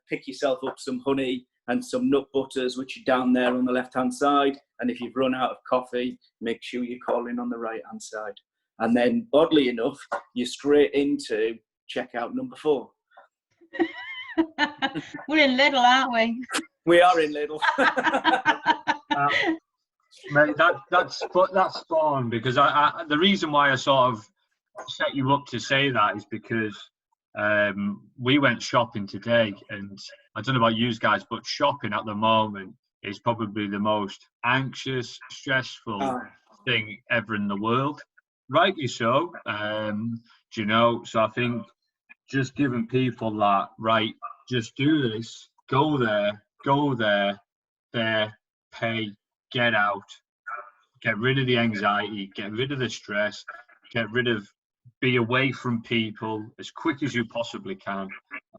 [SPEAKER 3] pick yourself up some honey and some nut butters, which are down there on the left-hand side. And if you've run out of coffee, make sure you call in on the right-hand side. And then, oddly enough, you're straight into checkout number 4.
[SPEAKER 2] We're in Lidl, aren't we?
[SPEAKER 3] We are in Lidl.
[SPEAKER 1] Mate, that's spot on, because I the reason why I sort of set you up to say that is because we went shopping today, and I don't know about you guys, but shopping at the moment is probably the most anxious, stressful thing ever in the world. Rightly so, you know. So I think just giving people that, right, just do this, go there, pay, get out, get rid of the anxiety, get rid of the stress, be away from people as quick as you possibly can.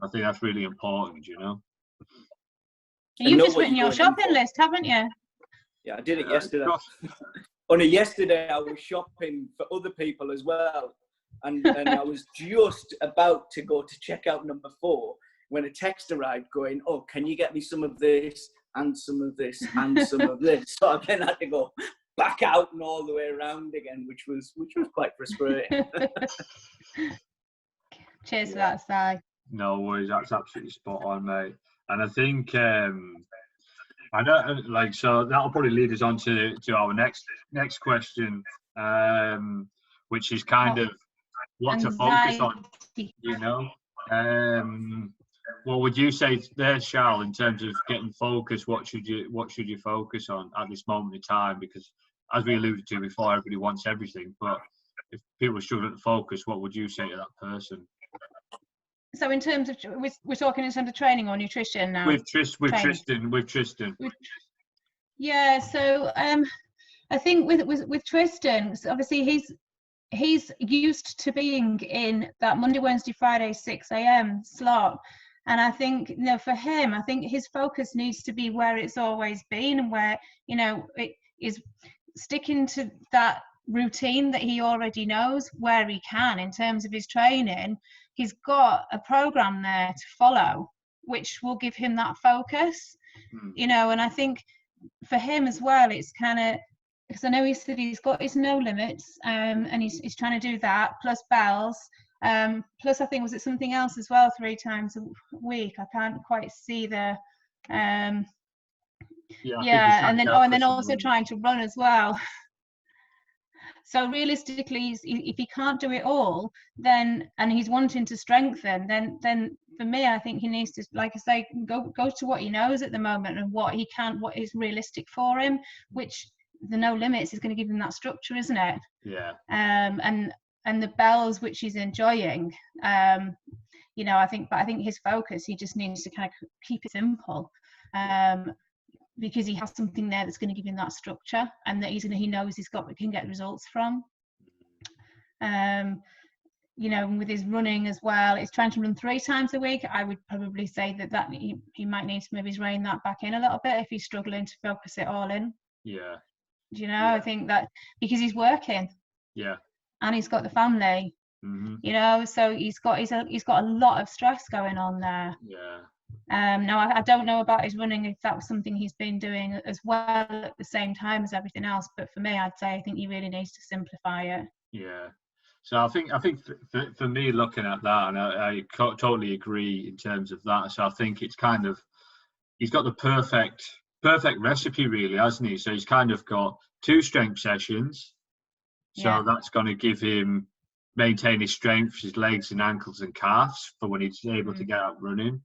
[SPEAKER 1] I think that's really important, you know.
[SPEAKER 2] You've just written your shopping list, haven't you?
[SPEAKER 3] Yeah, I did it yesterday. Only yesterday I was shopping for other people as well. And I was just about to go to checkout number 4 when a text arrived going, "Oh, can you get me some of this and some of this and some of this?" So I then had to go back out and all the way around again, which was quite frustrating.
[SPEAKER 2] Cheers for that, Si.
[SPEAKER 1] No worries, that's absolutely spot on, mate. And I think I don't like, so that'll probably lead us on to our next question, which is kind of what to focus on, you know. What would you say there, Charles, in terms of getting focused? What should you focus on at this moment in time? Because as we alluded to before, everybody wants everything, but if people are struggling to focus, what would you say to that person?
[SPEAKER 2] So in terms of, we're talking in terms of training or nutrition now? With
[SPEAKER 1] Tristan.
[SPEAKER 2] Yeah, so I think with Tristan, obviously he's used to being in that Monday, Wednesday, Friday, 6 a.m. slot. And I think, you know, for him, I think his focus needs to be where it's always been, and where, you know, it is sticking to that routine that he already knows where he can in terms of his training. He's got a program there to follow, which will give him that focus, you know. And I think for him as well, it's kind of, because I know he said he's got his no limits, and he's trying to do that, plus bells, plus I think, was it something else as well, 3 times a week? I can't quite see the and then also trying to run as well. So realistically, if he can't do it all, then, and he's wanting to strengthen, then for me, I think he needs to, like I say, go to what he knows at the moment and what he can, what is realistic for him, which the no limits is going to give him that structure, isn't it?
[SPEAKER 1] Yeah.
[SPEAKER 2] And the bells, which he's enjoying, you know, I think his focus, he just needs to kind of keep it simple, because he has something there that's going to give him that structure, and that he knows can get results from. You know, with his running as well, it's trying to run 3 times a week. I would probably say that he might need to maybe rein that back in a little bit if he's struggling to focus it all in.
[SPEAKER 1] Yeah.
[SPEAKER 2] Do you know? Yeah. I think that because he's working.
[SPEAKER 1] Yeah.
[SPEAKER 2] And he's got the family.
[SPEAKER 1] Mm-hmm.
[SPEAKER 2] You know, so he's got a lot of stress going on there.
[SPEAKER 1] Yeah.
[SPEAKER 2] Now I don't know about his running, if that was something he's been doing as well at the same time as everything else, but for me, I'd say I think he really needs to simplify it.
[SPEAKER 1] Yeah. So I think for me, looking at that, and I totally agree in terms of that. So I think it's kind of, he's got the perfect recipe really, hasn't he? So he's kind of got 2 strength sessions. So that's going to give him, maintain his strength, his legs and ankles and calves for when he's able to get out running.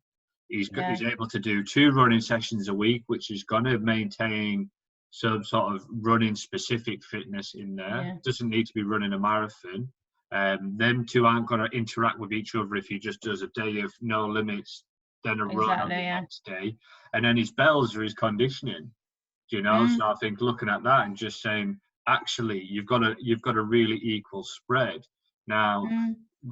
[SPEAKER 1] He's able to do 2 running sessions a week, which is going to maintain some sort of running specific fitness in there.
[SPEAKER 2] Yeah.
[SPEAKER 1] Doesn't need to be running a marathon. Them 2 aren't going to interact with each other if he just does a day of no limits, then a run on the next day. And then his bells are his conditioning, you know. So I think looking at that and just saying, actually, you've got a really equal spread. Now,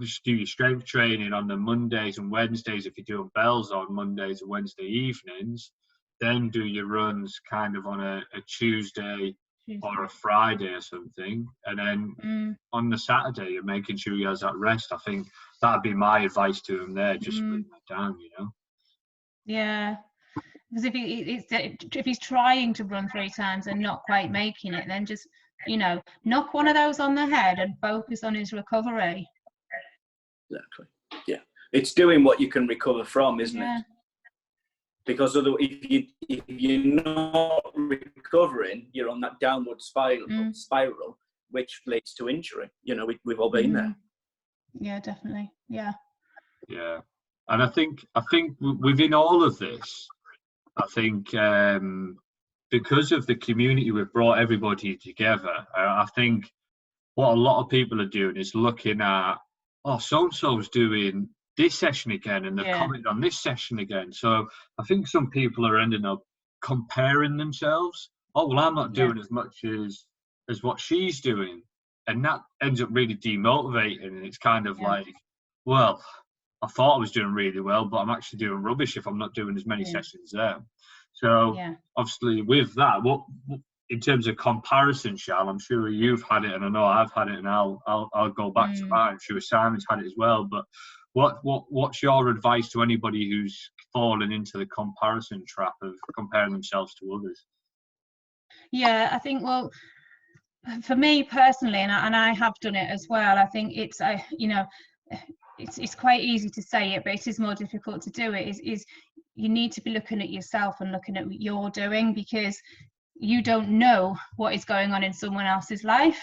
[SPEAKER 1] just do your strength training on the Mondays and Wednesdays if you're doing bells on Mondays and Wednesday evenings. Then do your runs kind of on a Tuesday or a Friday or something. And then on the Saturday, you're making sure he has that rest. I think that'd be my advice to him there. Just bring that down, you know.
[SPEAKER 2] Yeah. Because if he's trying to run 3 times and not quite making it, then just, you know, knock one of those on the head and focus on his recovery.
[SPEAKER 3] Exactly. Yeah. It's doing what you can recover from, isn't it? Because if you're not recovering, you're on that downward spiral, which leads to injury. You know, we've all been there.
[SPEAKER 2] Yeah, definitely. Yeah.
[SPEAKER 1] Yeah. And I think within all of this, I think because of the community, we've brought everybody together. I think what a lot of people are doing is looking at, oh, so-and-so's doing this session again, and they've commented on this session again. So I think some people are ending up comparing themselves. Oh, well, I'm not doing as much as what she's doing. And that ends up really demotivating. And it's kind of like, well, I thought I was doing really well, but I'm actually doing rubbish if I'm not doing as many sessions there. So obviously with that, what in terms of comparison, Charles, I'm sure you've had it, and I know I've had it, and I'll go back to mine. I'm sure Simon's had it as well. But what's your advice to anybody who's fallen into the comparison trap of comparing themselves to others?
[SPEAKER 2] Yeah, I think, well, for me personally, and I have done it as well, I think it's you know, it's quite easy to say it, but it is more difficult to do it. Is you need to be looking at yourself and looking at what you're doing, because you don't know what is going on in someone else's life.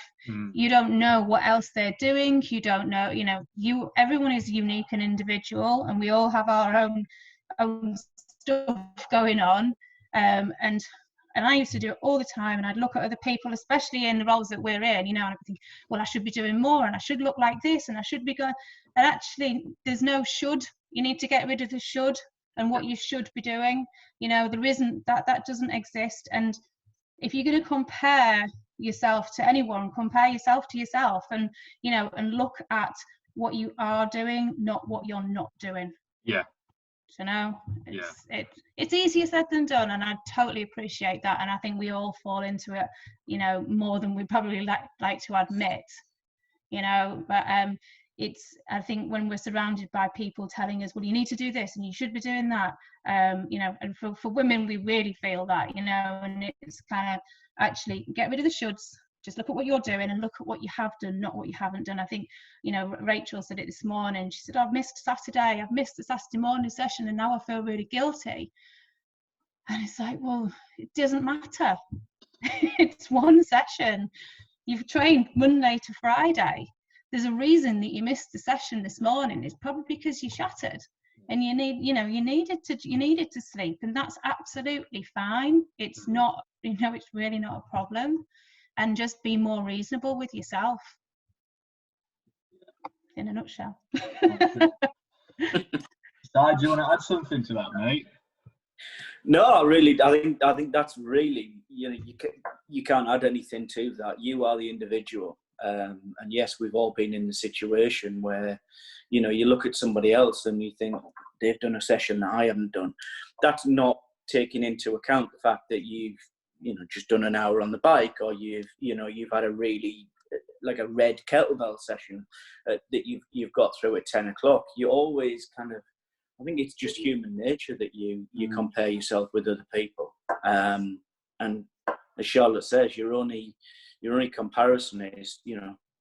[SPEAKER 2] You don't know what else they're doing. You don't know, you know, everyone is unique and individual, and we all have our own stuff going on. And I used to do it all the time, and I'd look at other people, especially in the roles that we're in, you know, and I'd think, well, I should be doing more, and I should look like this, and I should be going. And actually, there's no should. You need to get rid of the should and what you should be doing. You know, there isn't that doesn't exist. And if you're going to compare yourself to anyone, compare yourself to yourself, and, you know, and look at what you are doing, not what you're not doing.
[SPEAKER 1] Yeah.
[SPEAKER 2] You know, it's easier said than done, and I totally appreciate that. And I think we all fall into it, you know, more than we probably like to admit, you know. But I think when we're surrounded by people telling us, well, you need to do this and you should be doing that, you know, and for women, we really feel that, you know, and it's kind of actually get rid of the shoulds. Just look at what you're doing and look at what you have done, not what you haven't done. I think, you know, Rachel said it this morning. She said, I've missed Saturday. I've missed the Saturday morning session, and now I feel really guilty. And it's like, well, it doesn't matter. It's one session. you've trained Monday to Friday. There's a reason that you missed the session this morning. It's probably because you shattered and you needed to sleep, and that's absolutely fine. It's not, it's really not a problem. And just be more reasonable with yourself, in a nutshell.
[SPEAKER 1] Di, do you want to add something to that, mate?
[SPEAKER 3] No, really, I think that's really, you can't add anything to that. You are the individual. And yes, we've all been in the situation where, you look at somebody else and you think they've done a session that I haven't done. That's not taking into account the fact that you've, just done an hour on the bike, or you've had a really, like a red kettlebell session that you've got through at 10 o'clock. You always kind of, I think it's just human nature that you compare yourself with other people. And as Charlotte says, your only comparison is,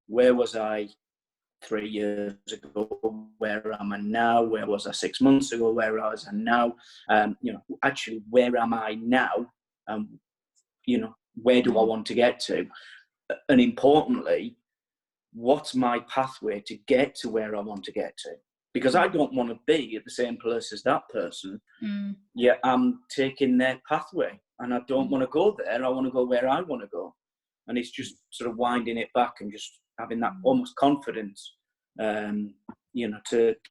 [SPEAKER 3] where was I 3 years ago? Where am I now? Where was I 6 months ago? Where was I now? Actually, where am I now? Where do I want to get to? And importantly, what's my pathway to get to where I want to get to? Because I don't want to be at the same place as that person. Yeah, I'm taking their pathway, and I don't want to go there. I want to go where I want to go. And it's just sort of winding it back and just having that almost confidence, to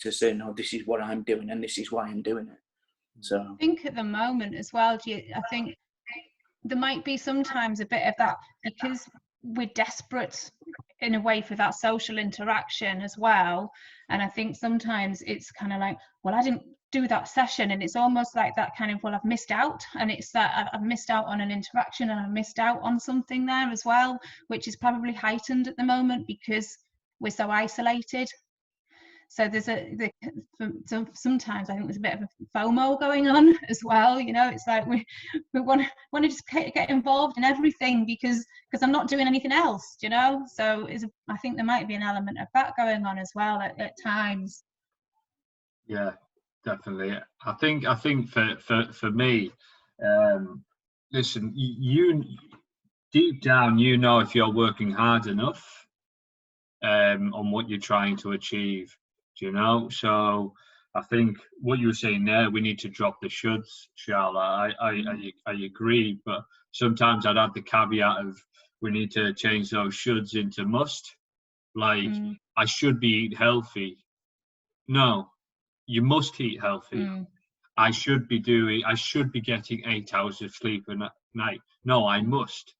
[SPEAKER 3] say, no, this is what I'm doing and this is why I'm doing it. So
[SPEAKER 2] I think at the moment as well, I think there might be sometimes a bit of that, because we're desperate in a way for that social interaction as well. And I think sometimes it's kind of like, well, I didn't do that session, and it's almost like that kind of, well, I've missed out, and it's that I've missed out on an interaction, and I've missed out on something there as well, which is probably heightened at the moment because we're so isolated. So sometimes I think there's a bit of a FOMO going on as well. It's like we want to just get involved in everything because I'm not doing anything else. So I think there might be an element of that going on as well at times.
[SPEAKER 1] Yeah, definitely. I think for me, listen, you deep down, if you're working hard enough on what you're trying to achieve. So I think what you were saying there, we need to drop the shoulds, Charlotte. I agree, but sometimes I'd add the caveat of we need to change those shoulds into must. Like, I should be eat healthy. No, you must eat healthy. I should be getting 8 hours of sleep a night. No, I must.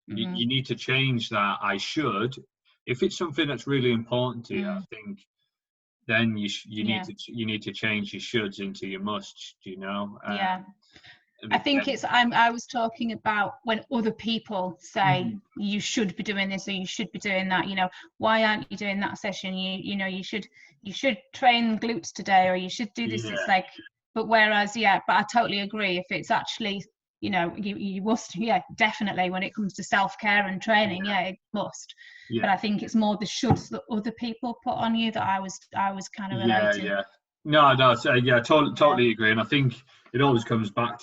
[SPEAKER 1] You need to change that. I should. If it's something that's really important to you, I think then you need to change your shoulds into your musts.
[SPEAKER 2] Yeah. I think I was talking about when other people say you should be doing this or you should be doing that. Why aren't you doing that session? You should train glutes today, or you should do this. It's like, but whereas, but I totally agree. If it's actually, you must, definitely when it comes to self-care and training, it must. But I think it's more the shoulds that other people put on you that I was kind of relating.
[SPEAKER 1] No, totally agree. And I think it always comes back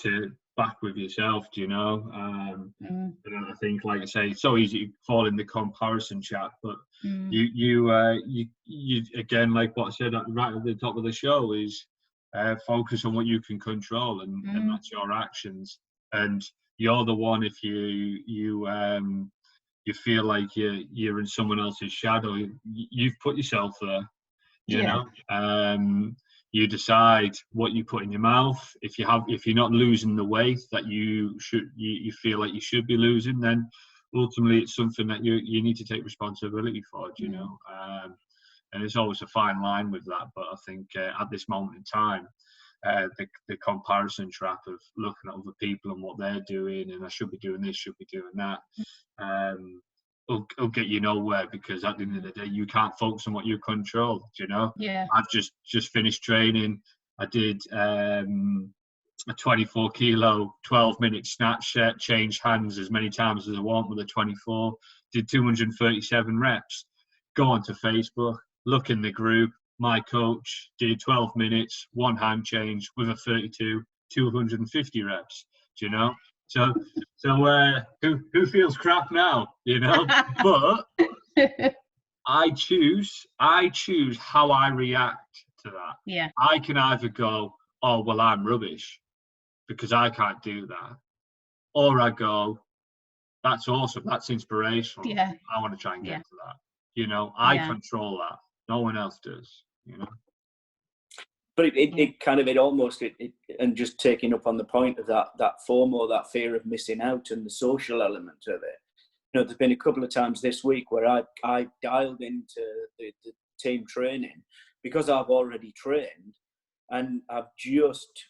[SPEAKER 1] with yourself, And I think, like I say, it's so easy to fall in the comparison chat, but you again, like what I said right at the top of the show, is focus on what you can control, and that's your actions. And you're the one, if you feel like you're in someone else's shadow, you've put yourself there. You decide what you put in your mouth. If you're not losing the weight that you feel like you should be losing, then ultimately it's something that you need to take responsibility for. And it's always a fine line with that. But I think at this moment in time, the comparison trap of looking at other people and what they're doing, and I should be doing this, should be doing that, will get you nowhere, because at the end of the day, you can't focus on what you control. I've just finished training. I did a 24 kilo 12-minute snatch set, changed hands as many times as I want with a 24, did 237 reps. Go onto Facebook, look in the group, my coach did 12 minutes, one hand change with a 32, 250 reps. So who feels crap now? You know, but I choose how I react to that.
[SPEAKER 2] Yeah.
[SPEAKER 1] I can either go, oh well, I'm rubbish because I can't do that, or I go, that's awesome, that's inspirational.
[SPEAKER 2] Yeah.
[SPEAKER 1] I want to try and get to that. You know, I control that. No one else does. You know.
[SPEAKER 3] But it almost and just taking up on the point of that FOMO, that fear of missing out, and the social element of it. You know, there's been a couple of times this week where I dialed into the team training because I've already trained, and I've just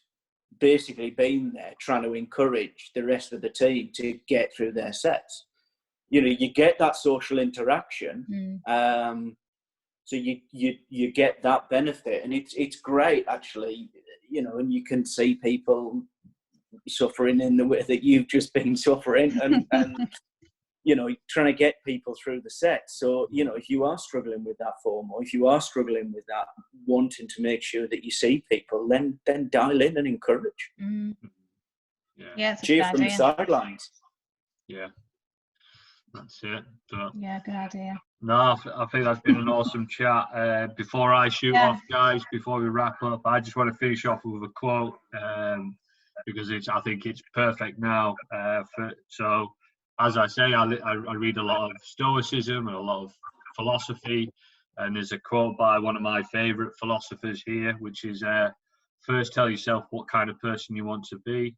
[SPEAKER 3] basically been there trying to encourage the rest of the team to get through their sets. You know, you get that social interaction. So you get that benefit, and it's great actually, you know, and you can see people suffering in the way that you've just been suffering, and you know, trying to get people through the set. So, you know, if you are struggling with that FOMO, if you are struggling with that, wanting to make sure that you see people, then dial in and encourage.
[SPEAKER 2] Yeah,
[SPEAKER 3] cheer from the sidelines.
[SPEAKER 1] Yeah, that's it. But
[SPEAKER 2] yeah, good idea.
[SPEAKER 1] no, I think that's been an awesome chat. Before I shoot off, guys, before we wrap up, I just want to finish off with a quote because I think it's perfect now. So, as I say, I read a lot of Stoicism and a lot of philosophy, and there's a quote by one of my favourite philosophers here, which is, first tell yourself what kind of person you want to be,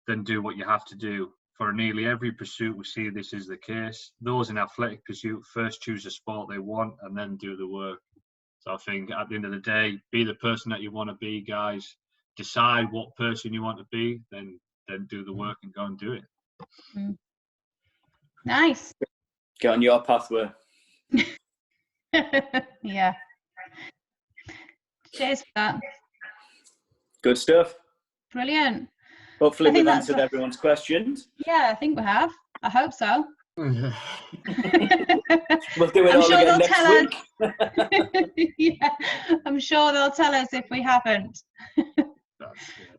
[SPEAKER 1] then do what you have to do. For nearly every pursuit, we see this is the case. Those in athletic pursuit first choose a sport they want and then do the work. So I think at the end of the day, be the person that you want to be, guys. Decide what person you want to be, then do the work and go and do it.
[SPEAKER 2] Nice.
[SPEAKER 3] Get on your pathway.
[SPEAKER 2] Yeah. Cheers for that.
[SPEAKER 3] Good stuff.
[SPEAKER 2] Brilliant.
[SPEAKER 3] Hopefully we've answered everyone's questions.
[SPEAKER 2] Yeah, I think we have. I hope so.
[SPEAKER 3] We'll do it all again next week.
[SPEAKER 2] Yeah, I'm sure they'll tell us if we haven't. But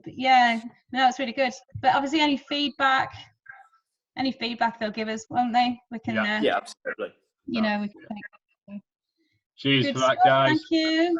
[SPEAKER 2] yeah, no, it's really good. But obviously any feedback they'll give us, won't they? We can
[SPEAKER 3] yeah, absolutely.
[SPEAKER 2] you know, we can
[SPEAKER 1] cheers
[SPEAKER 2] good
[SPEAKER 1] for that,
[SPEAKER 2] stuff.
[SPEAKER 1] guys.
[SPEAKER 2] Thank you.